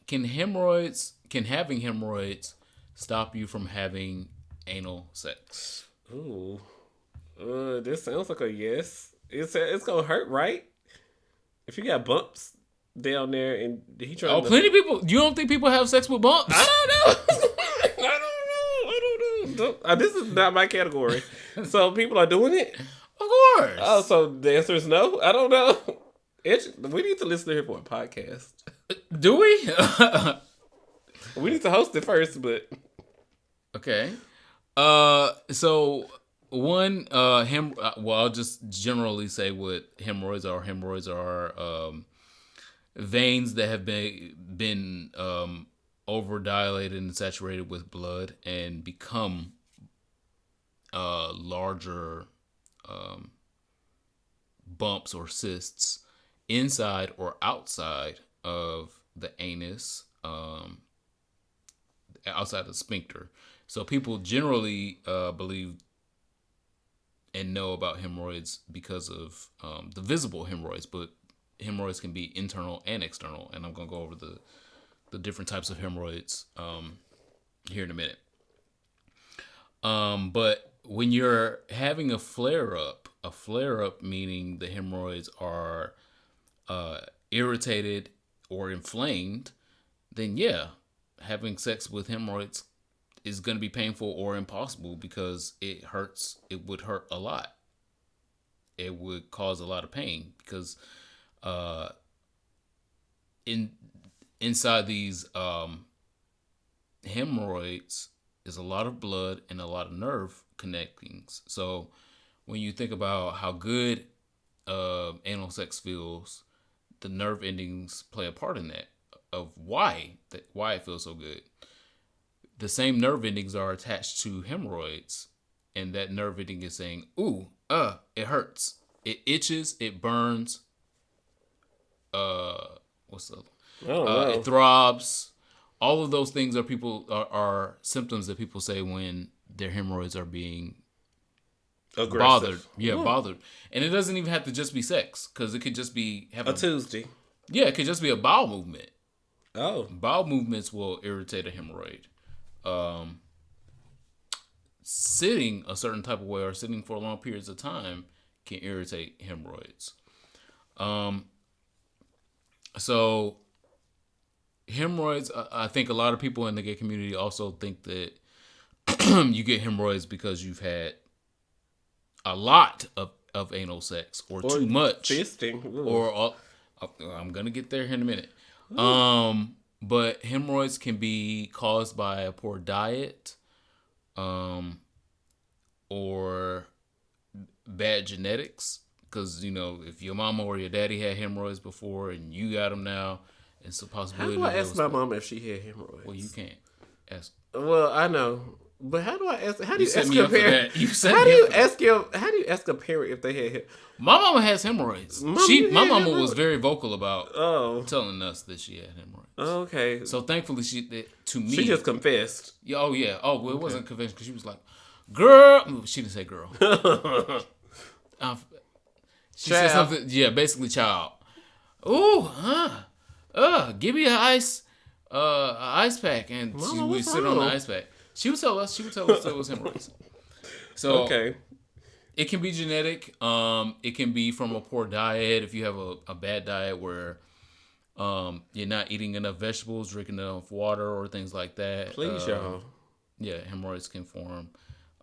can having hemorrhoids stop you from having anal sex? Ooh. This sounds like a yes. It's gonna hurt, right? If you got bumps down there and he trying Oh, plenty of people. You don't think people have sex with bumps? I don't know. I don't know. This is not my category. So people are doing it? Of course. Oh, so the answer is no? I don't know. We need to listen to her for a podcast. Do we? We need to host it first, but okay. So one well, I'll just generally say what hemorrhoids are. Hemorrhoids are veins that have been over dilated and saturated with blood and become larger bumps or cysts inside or outside of the anus, outside the sphincter. So people generally believe and know about hemorrhoids because of the visible hemorrhoids, but hemorrhoids can be internal and external, and I'm going to go over the different types of hemorrhoids here in a minute. But when you're having a flare-up meaning the hemorrhoids are irritated or inflamed, then yeah, having sex with hemorrhoids is going to be painful or impossible because it hurts. It would hurt a lot. It would cause a lot of pain because inside these hemorrhoids is a lot of blood and a lot of nerve connectings. So when you think about how good anal sex feels, the nerve endings play a part in that. of why it feels so good. The same nerve endings are attached to hemorrhoids, and that nerve ending is saying, "Ooh, it hurts, it itches, it burns, what's the Oh no. it throbs." All of those things are symptoms that people say when their hemorrhoids are being Aggressive. bothered. Yeah, bothered. And it doesn't even have to just be sex, because it could just be a Tuesday. Yeah, it could just be a bowel movement. Oh. Bowel movements will irritate a hemorrhoid. Sitting a certain type of way or sitting for long periods of time can irritate hemorrhoids. So hemorrhoids, I think a lot of people in the gay community also think that you get hemorrhoids because you've had a lot of anal sex or too much fisting. or I'm gonna get there in a minute. But hemorrhoids can be caused by a poor diet, or bad genetics. Because, if your mama or your daddy had hemorrhoids before and you got them now, it's a possibility. How do I ask my mom if she had hemorrhoids? Well, you can't ask. Well, I know, but how do I ask? How do you set ask me a up for parent? that. You set How me do you up for that. ask a parent if they had? My mama has hemorrhoids. You My had mama was hemorrhoids? very vocal about Oh, telling us that she had hemorrhoids. okay. So thankfully, to me, She just confessed. Oh yeah. Oh well, it wasn't convinced because she was like, "Girl," she didn't say girl. She said Child. something. Yeah, basically, child. Ooh, give me an ice pack, and Mama, we what's sit on the wrong? ice pack. She would tell us it was hemorrhoids. So Okay. it can be genetic. It can be from a poor diet. If you have a bad diet where you're not eating enough vegetables, drinking enough water, or things like that. Please, y'all. Yeah, hemorrhoids can form.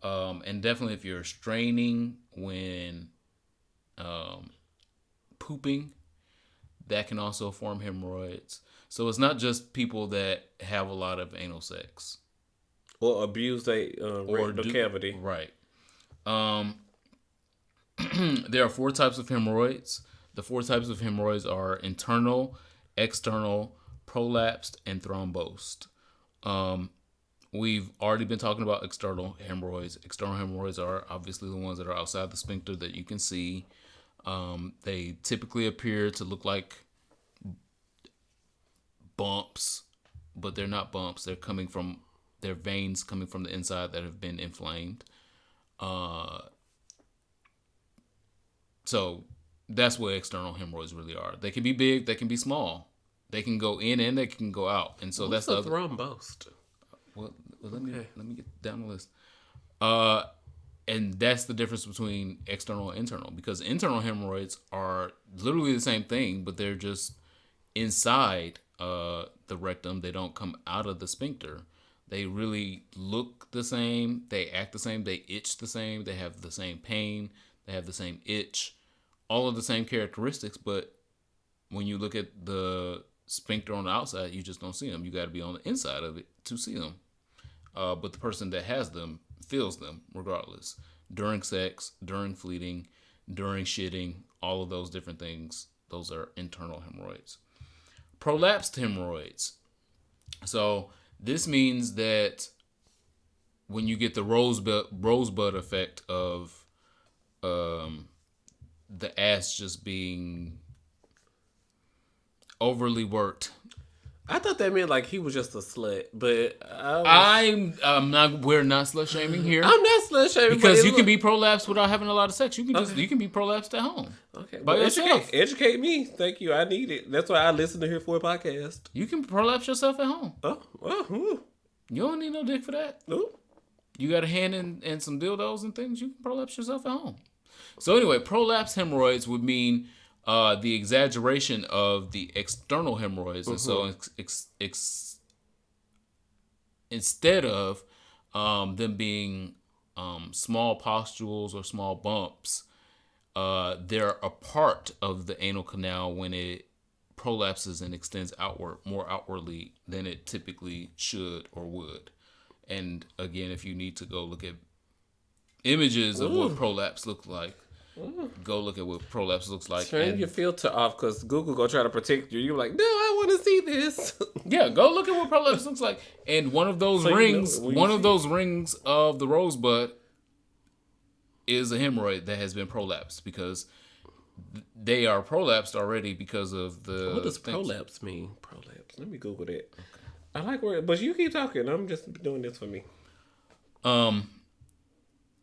And definitely if you're straining when pooping, that can also form hemorrhoids. So it's not just people that have a lot of anal sex. Or abuse a rectal cavity. Right. There are 4 types of hemorrhoids. The 4 types of hemorrhoids are internal, external, prolapsed, and thrombosed. We've already been talking about external hemorrhoids. External hemorrhoids are obviously the ones that are outside the sphincter that you can see. They typically appear to look like bumps, but they're not bumps. They're veins coming from the inside that have been inflamed. So that's what external hemorrhoids really are. They can be big, they can be small. They can go in and they can go out. And so What's that's a thrombosed? Well, let me get down the list. And that's the difference between external and internal, because internal hemorrhoids are literally the same thing, but they're just inside the rectum. They don't come out of the sphincter. They really look the same. They act the same. They itch the same. They have the same pain. They have the same itch. All of the same characteristics, but when you look at the sphincter on the outside, you just don't see them. You got to be on the inside of it to see them. But the person that has them feels them regardless. During sex, during fleeting, during shitting, all of those different things, those are internal hemorrhoids. Prolapsed hemorrhoids. So this means that when you get the rosebud effect of the ass just being overly worked. I thought that meant like he was just a slut, but I'm not. We're not slut shaming here. I'm not slut shaming because you can be prolapsed without having a lot of sex. You can you can be prolapsed at home. Okay, by yourself. Educate me. Thank you. I need it. That's why I listen to Here For a Podcast. You can prolapse yourself at home. Oh, you don't need no dick for that. Ooh. You got a hand and some dildos and things. You can prolapse yourself at home. So anyway, prolapse hemorrhoids would mean the exaggeration of the external hemorrhoids. And so instead of them being small pustules or small bumps, they're a part of the anal canal when it prolapses and extends more outwardly than it typically should or would. And again, if you need to go look at images of what prolapse looks like, Go look at what prolapse looks like. Turn And your filter off because Google gonna try to protect you. You're like, no, I want to see this. yeah, go look at what prolapse looks like. And one of those So rings, when you one see of those rings of the rosebud is a hemorrhoid that has been prolapsed because they are prolapsed already because of the. What does prolapse mean? Prolapse. Let me Google that. Okay. I like where, but you keep talking. I'm just doing this for me.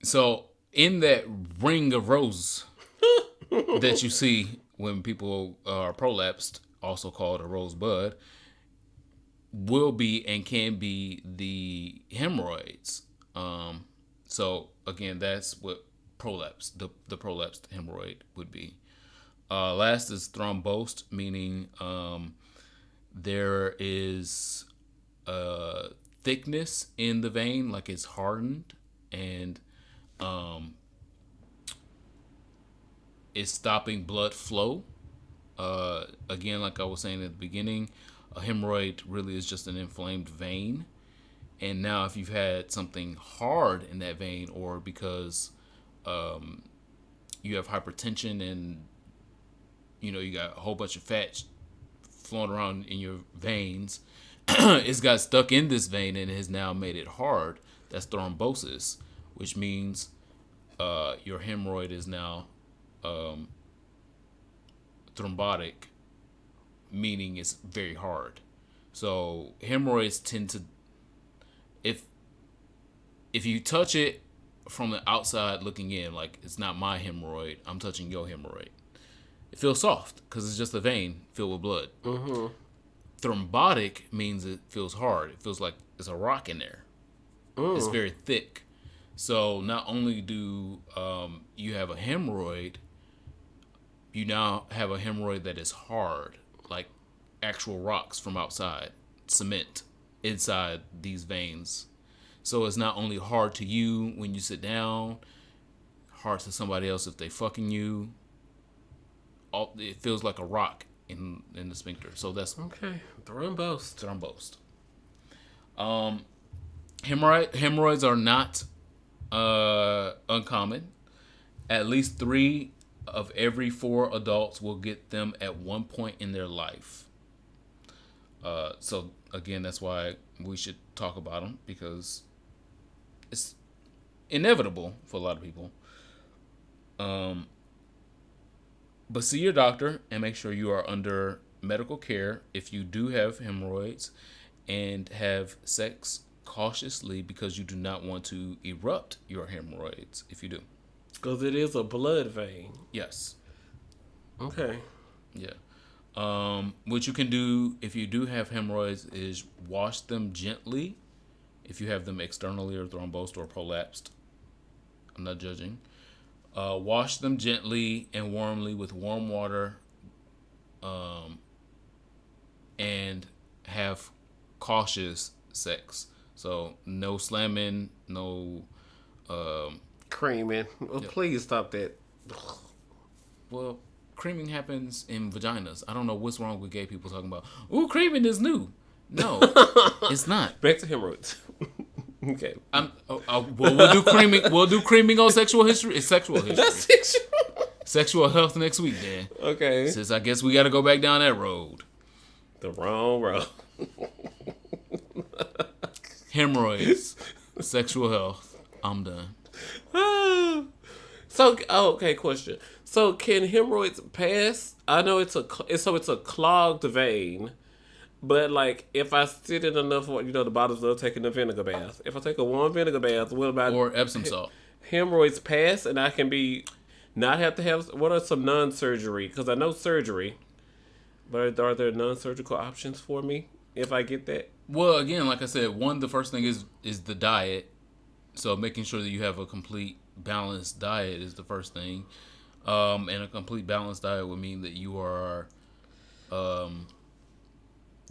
So in that ring of rose that you see when people are prolapsed, also called a rosebud, will be and can be the hemorrhoids. So again, that's what prolapse, the prolapsed hemorrhoid would be. Last is thrombosed, meaning there is thickness in the vein, like it's hardened and it's stopping blood flow. Again, like I was saying at the beginning, a hemorrhoid really is just an inflamed vein. And now, if you've had something hard in that vein, or because you have hypertension and you got a whole bunch of fat flowing around in your veins, it's got stuck in this vein and has now made it hard. That's thrombosis, which means your hemorrhoid is now thrombotic, meaning it's very hard. So hemorrhoids tend to, if you touch it from the outside looking in, like it's not my hemorrhoid, I'm touching your hemorrhoid. It feels soft because it's just a vein filled with blood. Mm-hmm. Thrombotic means it feels hard. It feels like there's a rock in there. It's very thick. So not only do you have a hemorrhoid, you now have a hemorrhoid that is hard, like actual rocks from outside, cement inside these veins. So it's not only hard to you when you sit down, hard to somebody else if they fucking you. It feels like a rock in the sphincter. So that's okay. Thrombosed. Hemorrhoids are not uncommon. At least 3 of every 4 adults will get them at one point in their life. So again, that's why we should talk about them, because it's inevitable for a lot of people. But see your doctor and make sure you are under medical care if you do have hemorrhoids, and have sex cautiously because you do not want to erupt your hemorrhoids if you do. Because it is a blood vein. Yes. Okay. Yeah. What you can do if you do have hemorrhoids is wash them gently if you have them externally or thrombosed or prolapsed. I'm not judging. Wash them gently and warmly with warm water, and have cautious sex. So no slamming, no creaming. Well, yeah. Please stop that. Well, creaming happens in vaginas. I don't know what's wrong with gay people talking about, ooh, creaming is new. No, it's not. Back to hemorrhoids. Okay. We'll do creaming. We'll do creaming on sexual history. It's sexual history. That's sexual. Sexual health next week, then. Okay. Since I guess we got to go back down that road. The wrong road. Hemorrhoids, sexual health. I'm done. Okay, question. So can hemorrhoids pass? I know it's a clogged vein, but like if I sit in enough, the bottles of taking a vinegar bath. If I take a warm vinegar bath, what about or Epsom salt? Hemorrhoids pass, and I can not have to have. What are some non-surgery? Because I know surgery, but are there non-surgical options for me if I get that? Well, again, like I said, the first thing is the diet. So making sure that you have a complete balanced diet is the first thing. And a complete balanced diet would mean that you are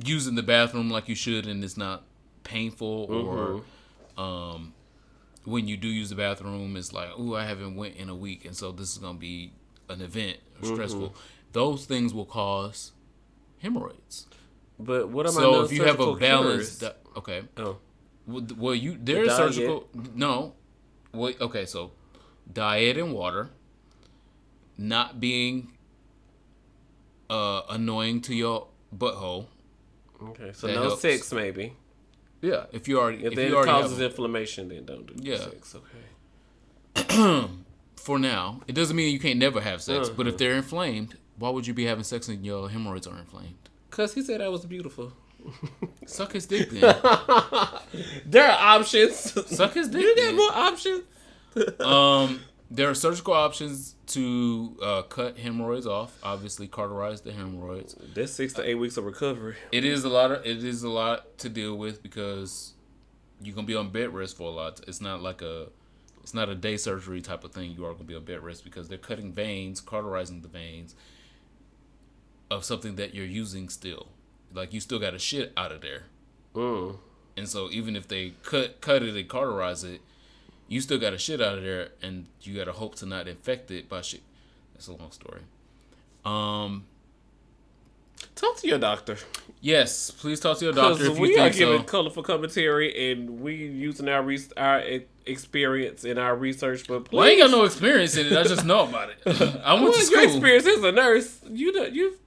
using the bathroom like you should, and it's not painful, or when you do use the bathroom, it's like, ooh, I haven't went in a week, and so this is going to be an event or stressful. Those things will cause hemorrhoids. But what am so if you have a balanced okay. Oh. Well, there's surgical. No. Well, okay, so diet and water. not being annoying to your butthole. Okay, so That no helps. sex maybe. Yeah, if you already If if you that already have causes them. inflammation, then don't do Yeah. sex. Okay. For now, it doesn't mean you can't never have sex. But if Uh-huh. they're inflamed, why would you be having sex when your hemorrhoids are inflamed? Cause he said I was beautiful. Suck his dick then. There are options. Suck his dick You got then. more options. There are surgical options to cut hemorrhoids off. Obviously, cauterize the hemorrhoids. That's 6 to 8 weeks of recovery. It is a lot to deal with because you're gonna be on bed rest for a lot. It's not a day surgery type of thing. You are gonna be on bed rest because they're cutting veins, cauterizing the veins of something that you're using still. Like you still got a shit out of there. Mm. And so even if they cut it and cauterize it, you still got a shit out of there, and you got to hope to not infect it by shit. That's a long story. Talk to your doctor. Yes, please talk to your doctor Because if you we are think giving so. colorful commentary and we using our experience and our research. But please, Well, I ain't got no experience in it. I just know about it. I went to your school. experience as a nurse, you've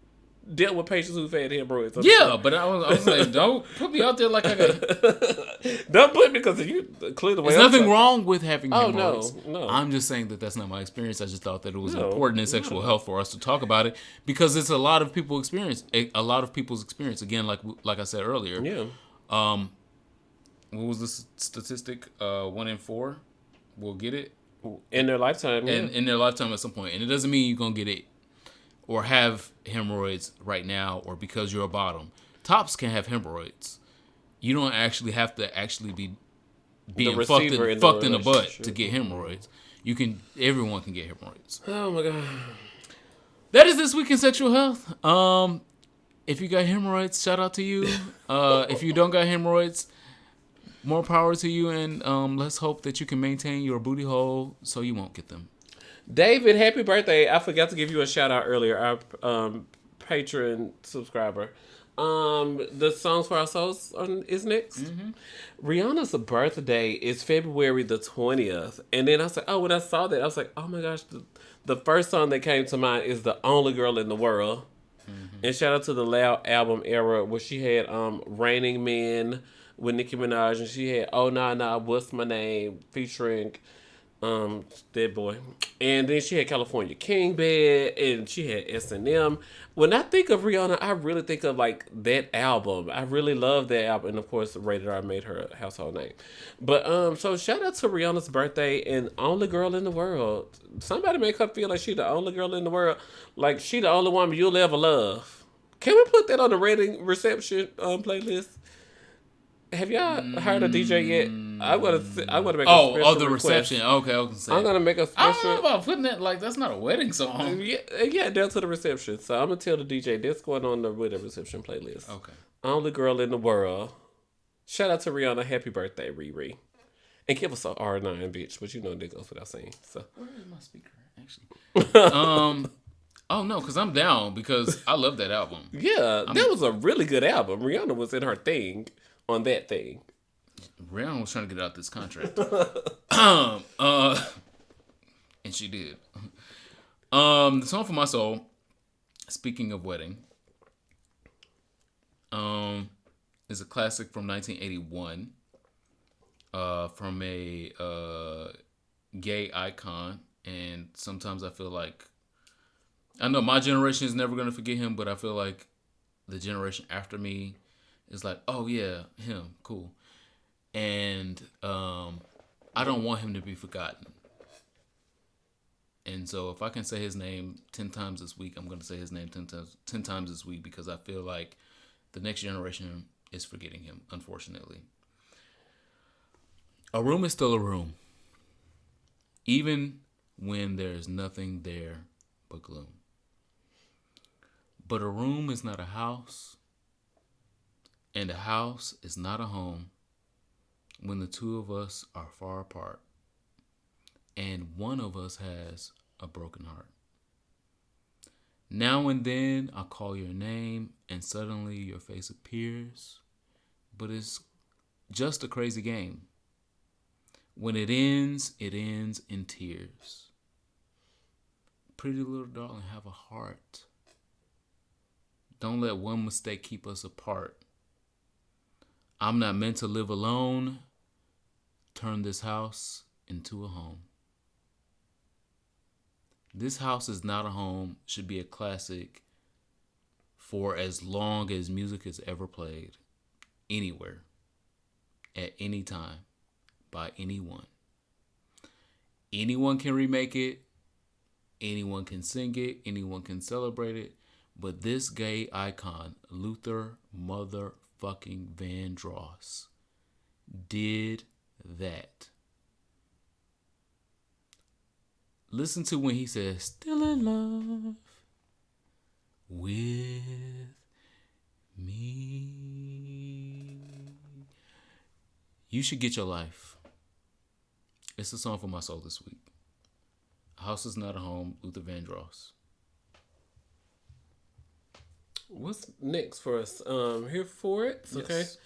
dealt with patients who've had hemorrhoids. I'm Yeah, sure. but I was like, don't put me out there like I got. Don't put me because you clear the way. There's nothing wrong with having Oh hemorrhoids. no. I'm just saying that that's not my experience. I just thought that it was No, important in sexual health for us to talk about it because it's a lot of people's experience. A lot of people's experience. Again, like I said earlier. Yeah. What was the statistic? 1 in 4 will get it, In their lifetime, yeah. and in their lifetime at some point. And it doesn't mean you're gonna get it or have hemorrhoids right now or because you're a bottom. Tops can have hemorrhoids. You don't actually have to actually be being fucked in the butt to get hemorrhoids. Everyone can get hemorrhoids. Oh my god. That is this week in sexual health. If you got hemorrhoids, shout out to you. If you don't got hemorrhoids, more power to you, and let's hope that you can maintain your booty hole so you won't get them. David, happy birthday. I forgot to give you a shout out earlier, our patron subscriber. The Songs for Our Souls is next. Mm-hmm. Rihanna's birthday is February the 20th. And then I was like, oh, when I saw that, I was like, oh my gosh, the first song that came to mind is The Only Girl in the World. Mm-hmm. And shout out to the Loud album era where she had Raining Men with Nicki Minaj, and she had Oh Nah Nah, What's My Name featuring that boy. And then she had California King Bed, and she had S&M. When I think of Rihanna, I really think of like that album. I really love that album, and of course Rated R made her a household name. But so shout out to Rihanna's birthday and Only Girl in the World. Somebody make her feel like she the only girl in the world, like she the only woman you'll ever love. Can we put that on the wedding reception playlist? Have y'all heard of DJ yet? I'm gonna make a special the request. reception. Okay, I was gonna say. I'm gonna make a I don't know special. about putting that like that's not a wedding song. Yeah, down to the reception. So I'm gonna tell the DJ that's going on the wedding reception playlist. Okay. Only Girl in the World. Shout out to Rihanna. Happy birthday, Riri. And give us a R9, bitch. But you know that goes without saying. So. Where is my speaker actually? Oh no, because I'm down because I love that album. Yeah, that was a really good album. Rihanna was in her thing on that thing. Rihanna was trying to get out this contract. And she did. The song for my soul, speaking of wedding, is a classic from 1981, from a gay icon. And sometimes I feel like, I know my generation is never going to forget him, but I feel like the generation after me is like, oh yeah, him, cool. And I don't want him to be forgotten. And so if I can say his name 10 times this week, I'm going to say his name 10 times this week because I feel like the next generation is forgetting him, unfortunately. A room is still a room, even when there's nothing there but gloom. But a room is not a house, and a house is not a home when the two of us are far apart and one of us has a broken heart. Now and then I call your name and suddenly your face appears, but it's just a crazy game. When it ends in tears. Pretty little darling, have a heart. Don't let one mistake keep us apart. I'm not meant to live alone. Turn this house into a home. This house is not a home should be a classic for as long as music is ever played, anywhere, at any time, by anyone. Anyone can remake it, anyone can sing it, anyone can celebrate it, but this gay icon, Luther motherfucking Vandross, did that. Listen to when he says, still in love with me. You should get your life. It's a song for my soul this week. House is not a home, Luther Vandross. What's next for us? Here for it? Okay. Yes.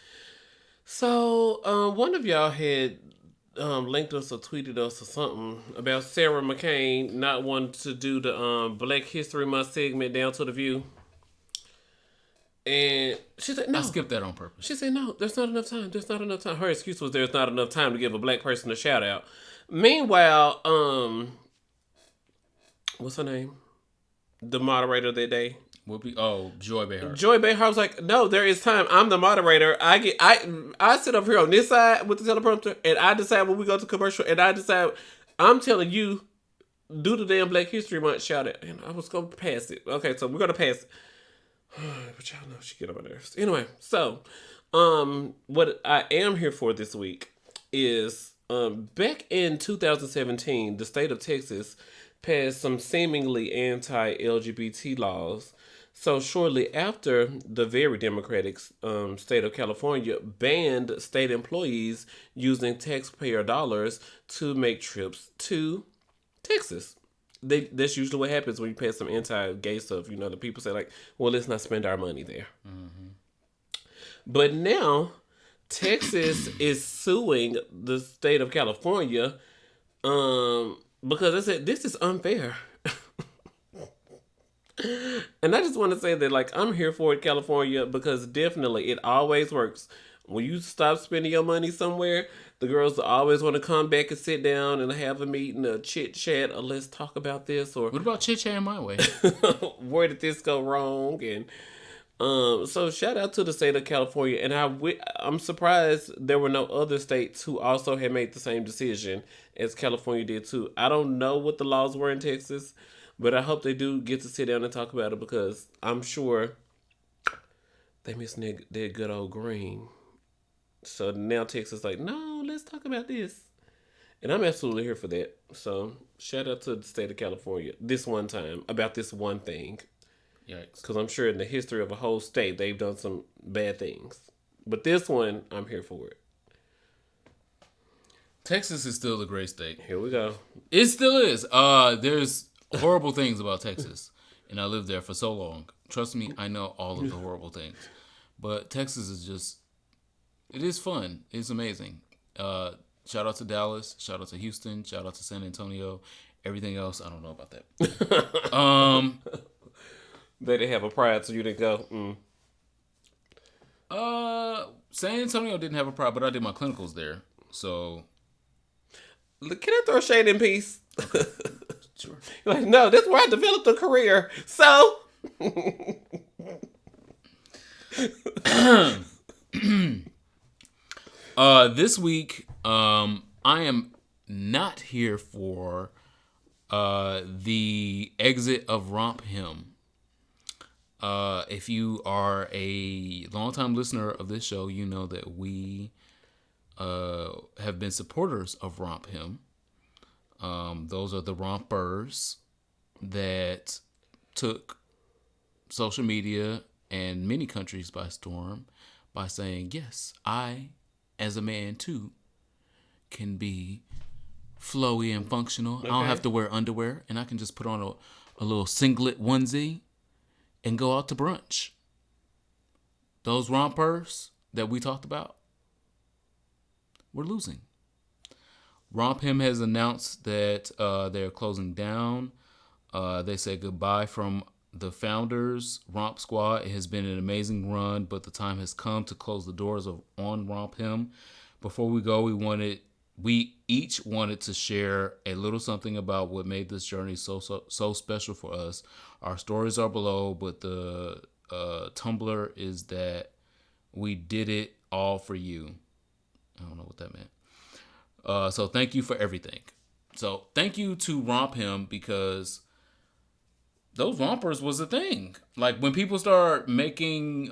So, one of y'all had linked us or tweeted us or something about Sarah McCain not wanting to do the Black History Month segment down to the View. And she said, no. I skipped that on purpose. She said, no, there's not enough time. There's not enough time. Her excuse was there's not enough time to give a black person a shout out. Meanwhile, what's her name? The moderator that day. Joy Behar. Joy Behar was like, no, there is time. I'm the moderator. I sit up here on this side with the teleprompter, and I decide when we go to commercial, and I decide I'm telling you, do the damn Black History Month shout out. And I was going to pass it. Okay, so we're going to pass it. But y'all know she get on my nerves. Anyway, so what I am here for this week is back in 2017, the state of Texas passed some seemingly anti-LGBT laws. So shortly after, the very democratic state of California banned state employees using taxpayer dollars to make trips to Texas. That's usually what happens when you pass some anti-gay stuff. You know, the people say like, well, let's not spend our money there. Mm-hmm. But now, Texas is suing the state of California because they said this is unfair. And I just want to say that, like, I'm here for it, California, because definitely it always works. When you stop spending your money somewhere, the girls always want to come back and sit down and have a meeting, a chit chat, or let's talk about this, or What about chit chatting my way? where did this go wrong? And so shout out to the state of California, and I'm surprised there were no other states who also had made the same decision as California did too. I don't know what the laws were in Texas, but I hope they do get to sit down and talk about it, because I'm sure they miss their good old green. So now Texas is like, no, let's talk about this. And I'm absolutely here for that. So shout out to the state of California this one time about this one thing. Yikes. Because I'm sure in the history of a whole state, they've done some bad things. But this one, I'm here for it. Texas is still a great state. Here we go. It still is. There's horrible things about Texas. And I lived there for so long. Trust me, I know all of the horrible things. But Texas is just, it is fun. It's amazing. Shout out to Dallas. Shout out to Houston. Shout out to San Antonio. Everything else, I don't know about that. They didn't have a pride, so you didn't go. San Antonio didn't have a pride, but I did my clinicals there. So, Can I throw shade in peace? okay. Sure. You're like, no, that's where I developed a career. So. This week, I am not here for the exit of Romp Him. If you are a longtime listener of this show, you know that we have been supporters of Romp Him. Those are the rompers that took social media and many countries by storm by saying, yes, I, as a man too, can be flowy and functional. Okay. I don't have to wear underwear, and I can just put on a little singlet onesie and go out to brunch. Those rompers that we talked about, we're losing. Romp Him has announced that they're closing down. They say goodbye from the founders, Romp Squad. It has been an amazing run, but the time has come to close the doors on Romp Him. Before we go, we each wanted to share a little something about what made this journey so special for us. Our stories are below, but the Tumblr is that we did it all for you. I don't know what that meant. So thank you for everything. So thank you to Romp Him, because those rompers was a thing. Like when people start making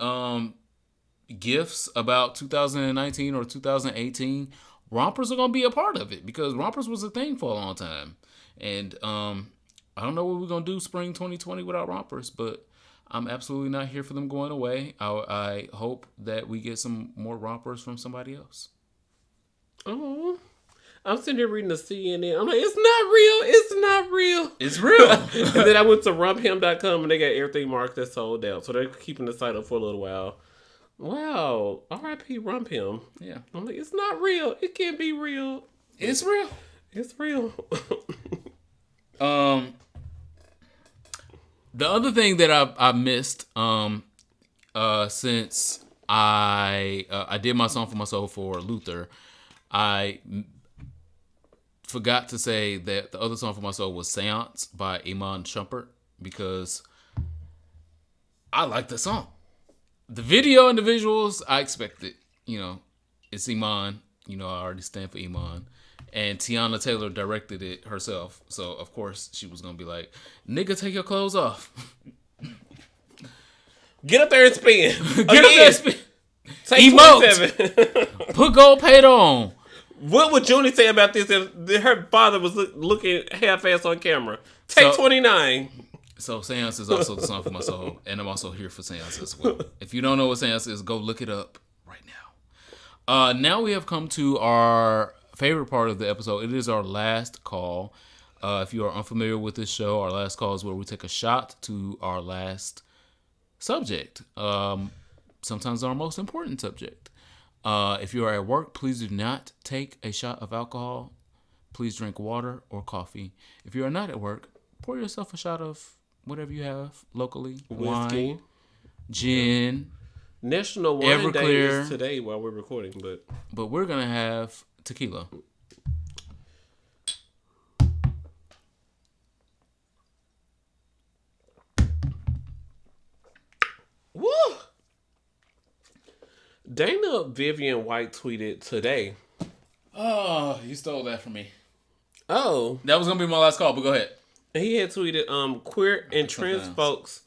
gifts about 2019 or 2018, rompers are gonna be a part of it, because rompers was a thing for a long time. And I don't know what we're gonna do spring 2020 without rompers, but I'm absolutely not here for them going away. I hope that we get some more rompers from somebody else. Oh, I'm sitting here reading the CNN. I'm like, it's not real. It's not real. It's real. And then I went to rumphim.com and they got everything marked as sold out. So they're keeping the site up for a little while. Wow. R.I.P. Rump Him. Yeah. I'm like, it's not real. It can't be real. It's real. It's real. The other thing that I missed since I did my Song for My Soul for Luther, I forgot to say that the other Song for My Soul was Seance by Iman Shumpert, because I like the song. The video and the visuals, I expected. It's Iman. I already stand for Iman. And Tiana Taylor directed it herself. So, of course, she was going to be like, nigga, take your clothes off. Get up there and spin. Get up there and spin. Take Emote. 27. Put gold paint on. What would Junie say about this if her father was looking half-ass on camera? Take 29. So Seance is also the Song for My Soul, and I'm also here for Seance as well. If you don't know what Seance is, go look it up right now. Now we have come to our favorite part of the episode. It is our last call. If you are unfamiliar with this show, our last call is where we take a shot to our last subject. Sometimes our most important subject. If you are at work, please do not take a shot of alcohol. Please drink water or coffee. If you are not at work, pour yourself a shot of whatever you have locally. Whiskey. Wine, gin. National Wine Everclear. Day is today while we're recording, but we're going to have tequila. Woo! Dana Vivian White tweeted today. Oh, you stole that from me. Oh. That was going to be my last call, but go ahead. He had tweeted, queer and trans folks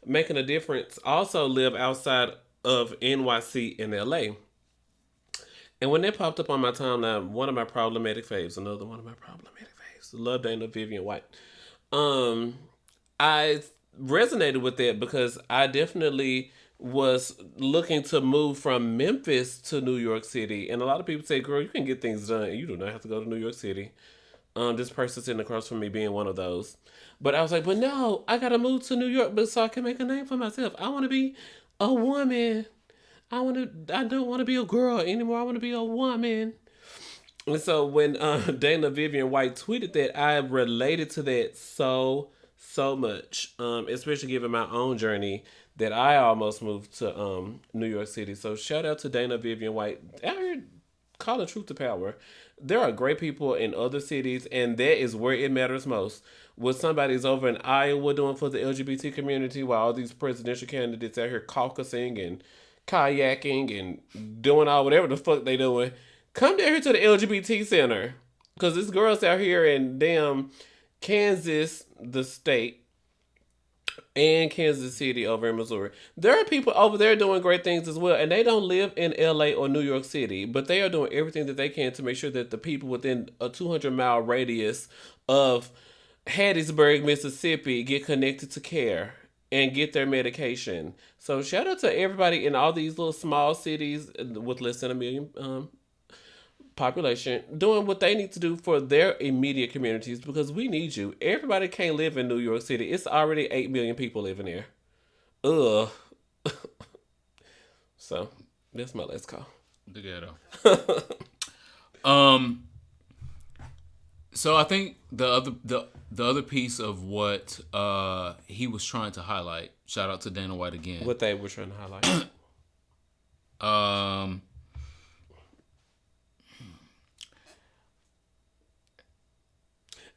making a difference also live outside of NYC and LA. And when that popped up on my timeline, one of my problematic faves, love Dana Vivian White. I resonated with that because I definitely was looking to move from Memphis to New York City. And a lot of people say, girl, you can get things done. You do not have to go to New York City. This person sitting across from me being one of those. But I was like, but no, I got to move to New York so I can make a name for myself. I want to be a woman. I don't want to be a girl anymore. I want to be a woman. And so when Dana Vivian White tweeted that, I related to that so much, especially given my own journey that I almost moved to New York City. So shout out to Dana Vivian White. Out here calling truth to power. There are great people in other cities, and that is where it matters most. What somebody's over in Iowa doing for the LGBT community while all these presidential candidates out here caucusing and kayaking and doing all whatever the fuck they doing. Come down here to the LGBT center. Because this girl's out here in damn Kansas, the state, and Kansas City over in Missouri. There are people over there doing great things as well. And they don't live in LA or New York City. But they are doing everything that they can to make sure that the people within a 200-mile radius of Hattiesburg, Mississippi get connected to care and get their medication. So shout out to everybody in all these little small cities with less than 1 million population doing what they need to do for their immediate communities, because we need you. Everybody can't live in New York City. It's already 8 million people living there. Ugh. So that's my last call. The ghetto. So I think the other piece of what he was trying to highlight. Shout out to Dana White again. What they were trying to highlight. Um,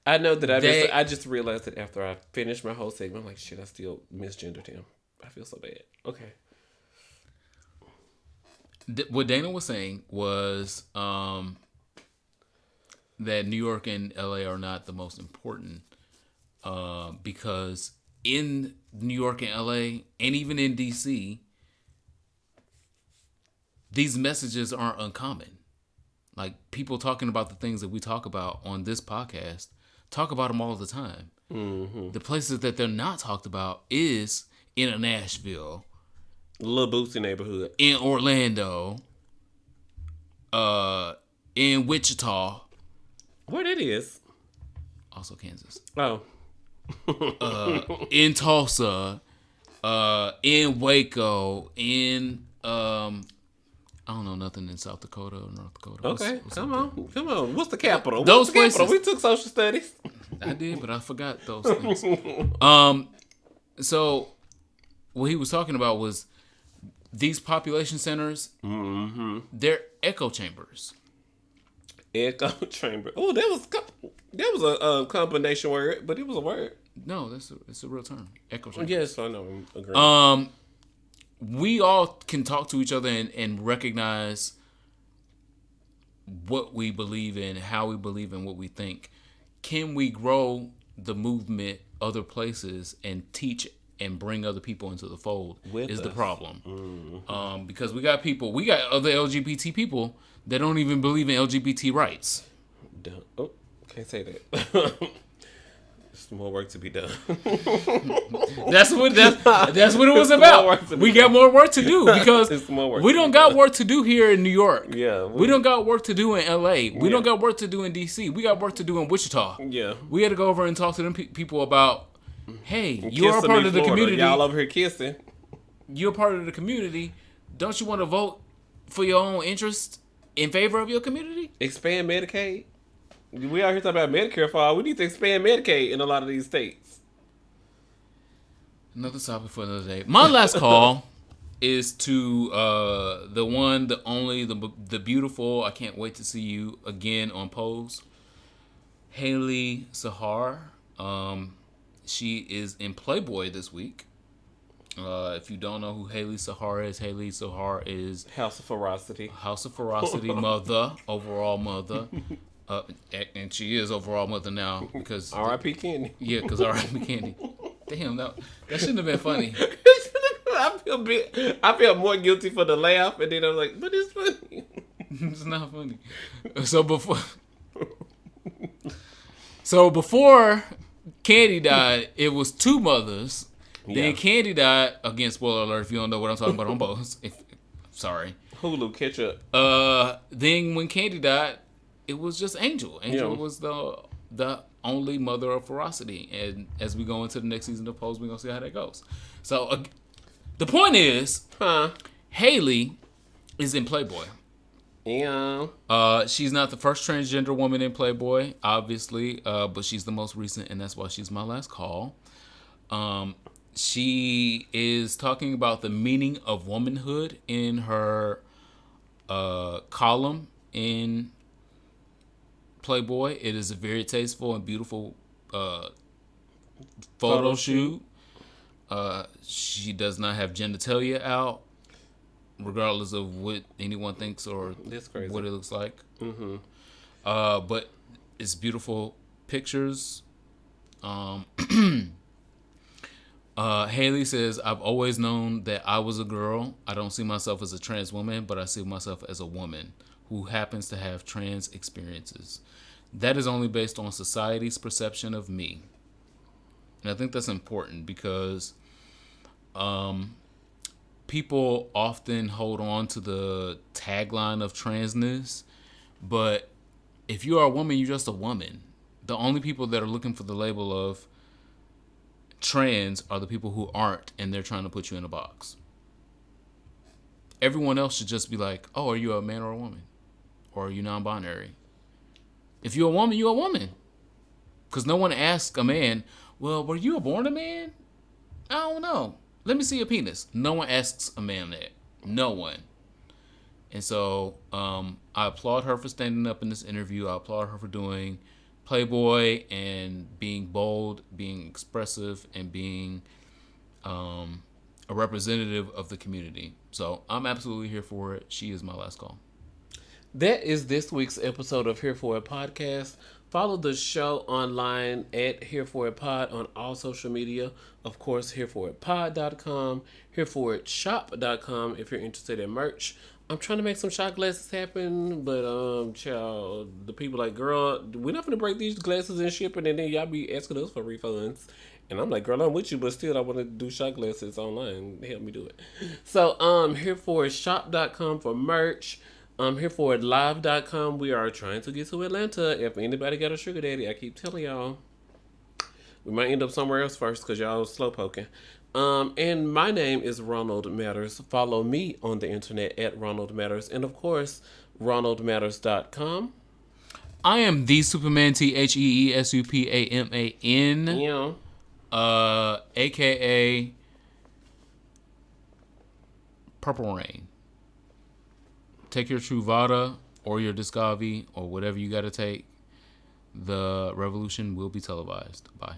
I know that they I just realized that after I finished my whole segment, I'm like, shit, I still misgendered him. I feel so bad. Okay. what Dana was saying was that New York and LA are not the most important because in New York and LA and even in DC, these messages aren't uncommon. Like people talking about the things that we talk about on this podcast, talk about them all the time. Mm-hmm. The places that they're not talked about is in a Nashville, Little Bootsy neighborhood. in Orlando, in Wichita, Where that is? also Kansas, Oh. in Tulsa, in Waco, in I don't know nothing in South Dakota or North Dakota. Okay, What's come up there? on, come on. What's the capital? Those What's the capital? places. We took social studies. I did, but I forgot those things. So what he was talking about was these population centers. Mm-hmm. They're echo chambers. Echo chamber. Oh, that was a combination word, but it was a word. No, it's a real term. Echo chamber. Yes, I know. I'm agreeing. We all can talk to each other and recognize what we believe in, how we believe in, what we think. Can we grow the movement other places and teach and bring other people into the fold With is the us. problem. Mm-hmm. Because we got other LGBT people that don't even believe in LGBT rights. Oh, can't say that. There's more work to be done. That's what it was about. We got more work to do because It's more work we to don't be got done. work to do here in New York. Yeah, we don't got work to do in LA. We Yeah. don't got work to do in DC. We got work to do in Wichita. Yeah. We got to go over and talk to them people about, hey, you are a Kissing part me, of the Florida. community. Y'all over here kissing. You're part of the community. Don't you want to vote for your own interest in favor of your community? Expand Medicaid. We out here talking about Medicare for all. We need to expand Medicaid in a lot of these states. Another topic for another day. My last call is to the one, the only, the beautiful. I can't wait to see you again on Pose. Haley Sahar. She is in Playboy this week. If you don't know who Haley Sahar is House of Ferocity. House of Ferocity mother, overall mother. And she is overall mother now because R.I.P. Kenny. yeah, because R.I.P. Candy. Damn, that shouldn't have been funny. I feel more guilty for the laugh, and then I'm like, but it's funny. It's not funny. So before Candy died, it was two mothers. Yeah. Then Candy died. Again, spoiler alert if you don't know what I'm talking about on both. Sorry. Hulu catch up. Then when Candy died, it was just Angel. Angel Yeah. was the only mother of Ferocity. And as we go into the next season of Pose, we're going to see how that goes. So the point is, Haley is in Playboy. Yeah. She's not the first transgender woman in Playboy, obviously, but she's the most recent, and that's why she's my last call. She is talking about the meaning of womanhood in her column in Playboy. It is a very tasteful and beautiful photo shoot. She does not have genitalia out, regardless of what anyone thinks or That's crazy. what it looks like. Mm-hmm. But it's beautiful pictures. Haley says, I've always known that I was a girl. I don't see myself as a trans woman, but I see myself as a woman who happens to have trans experiences. That is only based on society's perception of me. And I think that's important because people often hold on to the tagline of transness, but if you are a woman, you're just a woman. The only people that are looking for the label of trans are the people who aren't, and they're trying to put you in a box. Everyone else should just be like, oh, are you a man or a woman? Or are you non-binary? If you're a woman, you're a woman. Because no one asks a man, well, were you born a man? I don't know. Let me see your penis. No one asks a man that. No one. And so I applaud her for standing up in this interview. I applaud her for doing Playboy and being bold, being expressive, and being a representative of the community. So I'm absolutely here for it. She is my last call. That is this week's episode of Here For It Podcast. Follow the show online at Here For It Pod on all social media. Of course, hereforitpod.com, hereforitshop.com if you're interested in merch. I'm trying to make some shot glasses happen, but child, the people like, girl, we're not gonna break these glasses in shipping, and then y'all be asking us for refunds. And I'm like, girl, I'm with you, but still, I want to do shot glasses online. Help me do it. So, hereforitshop.com for merch. Hereforitlive.com. We are trying to get to Atlanta. If anybody got a sugar daddy, I keep telling y'all, we might end up somewhere else first because y'all slow poking. And my name is Ronald Matters. Follow me on the internet at Ronald Matters. And of course, ronaldmatters.com. I am the Superman, TheeSupaman, Yeah. aka Purple Rain. Take your Truvada or your Discovery or whatever you got to take. The revolution will be televised. Bye.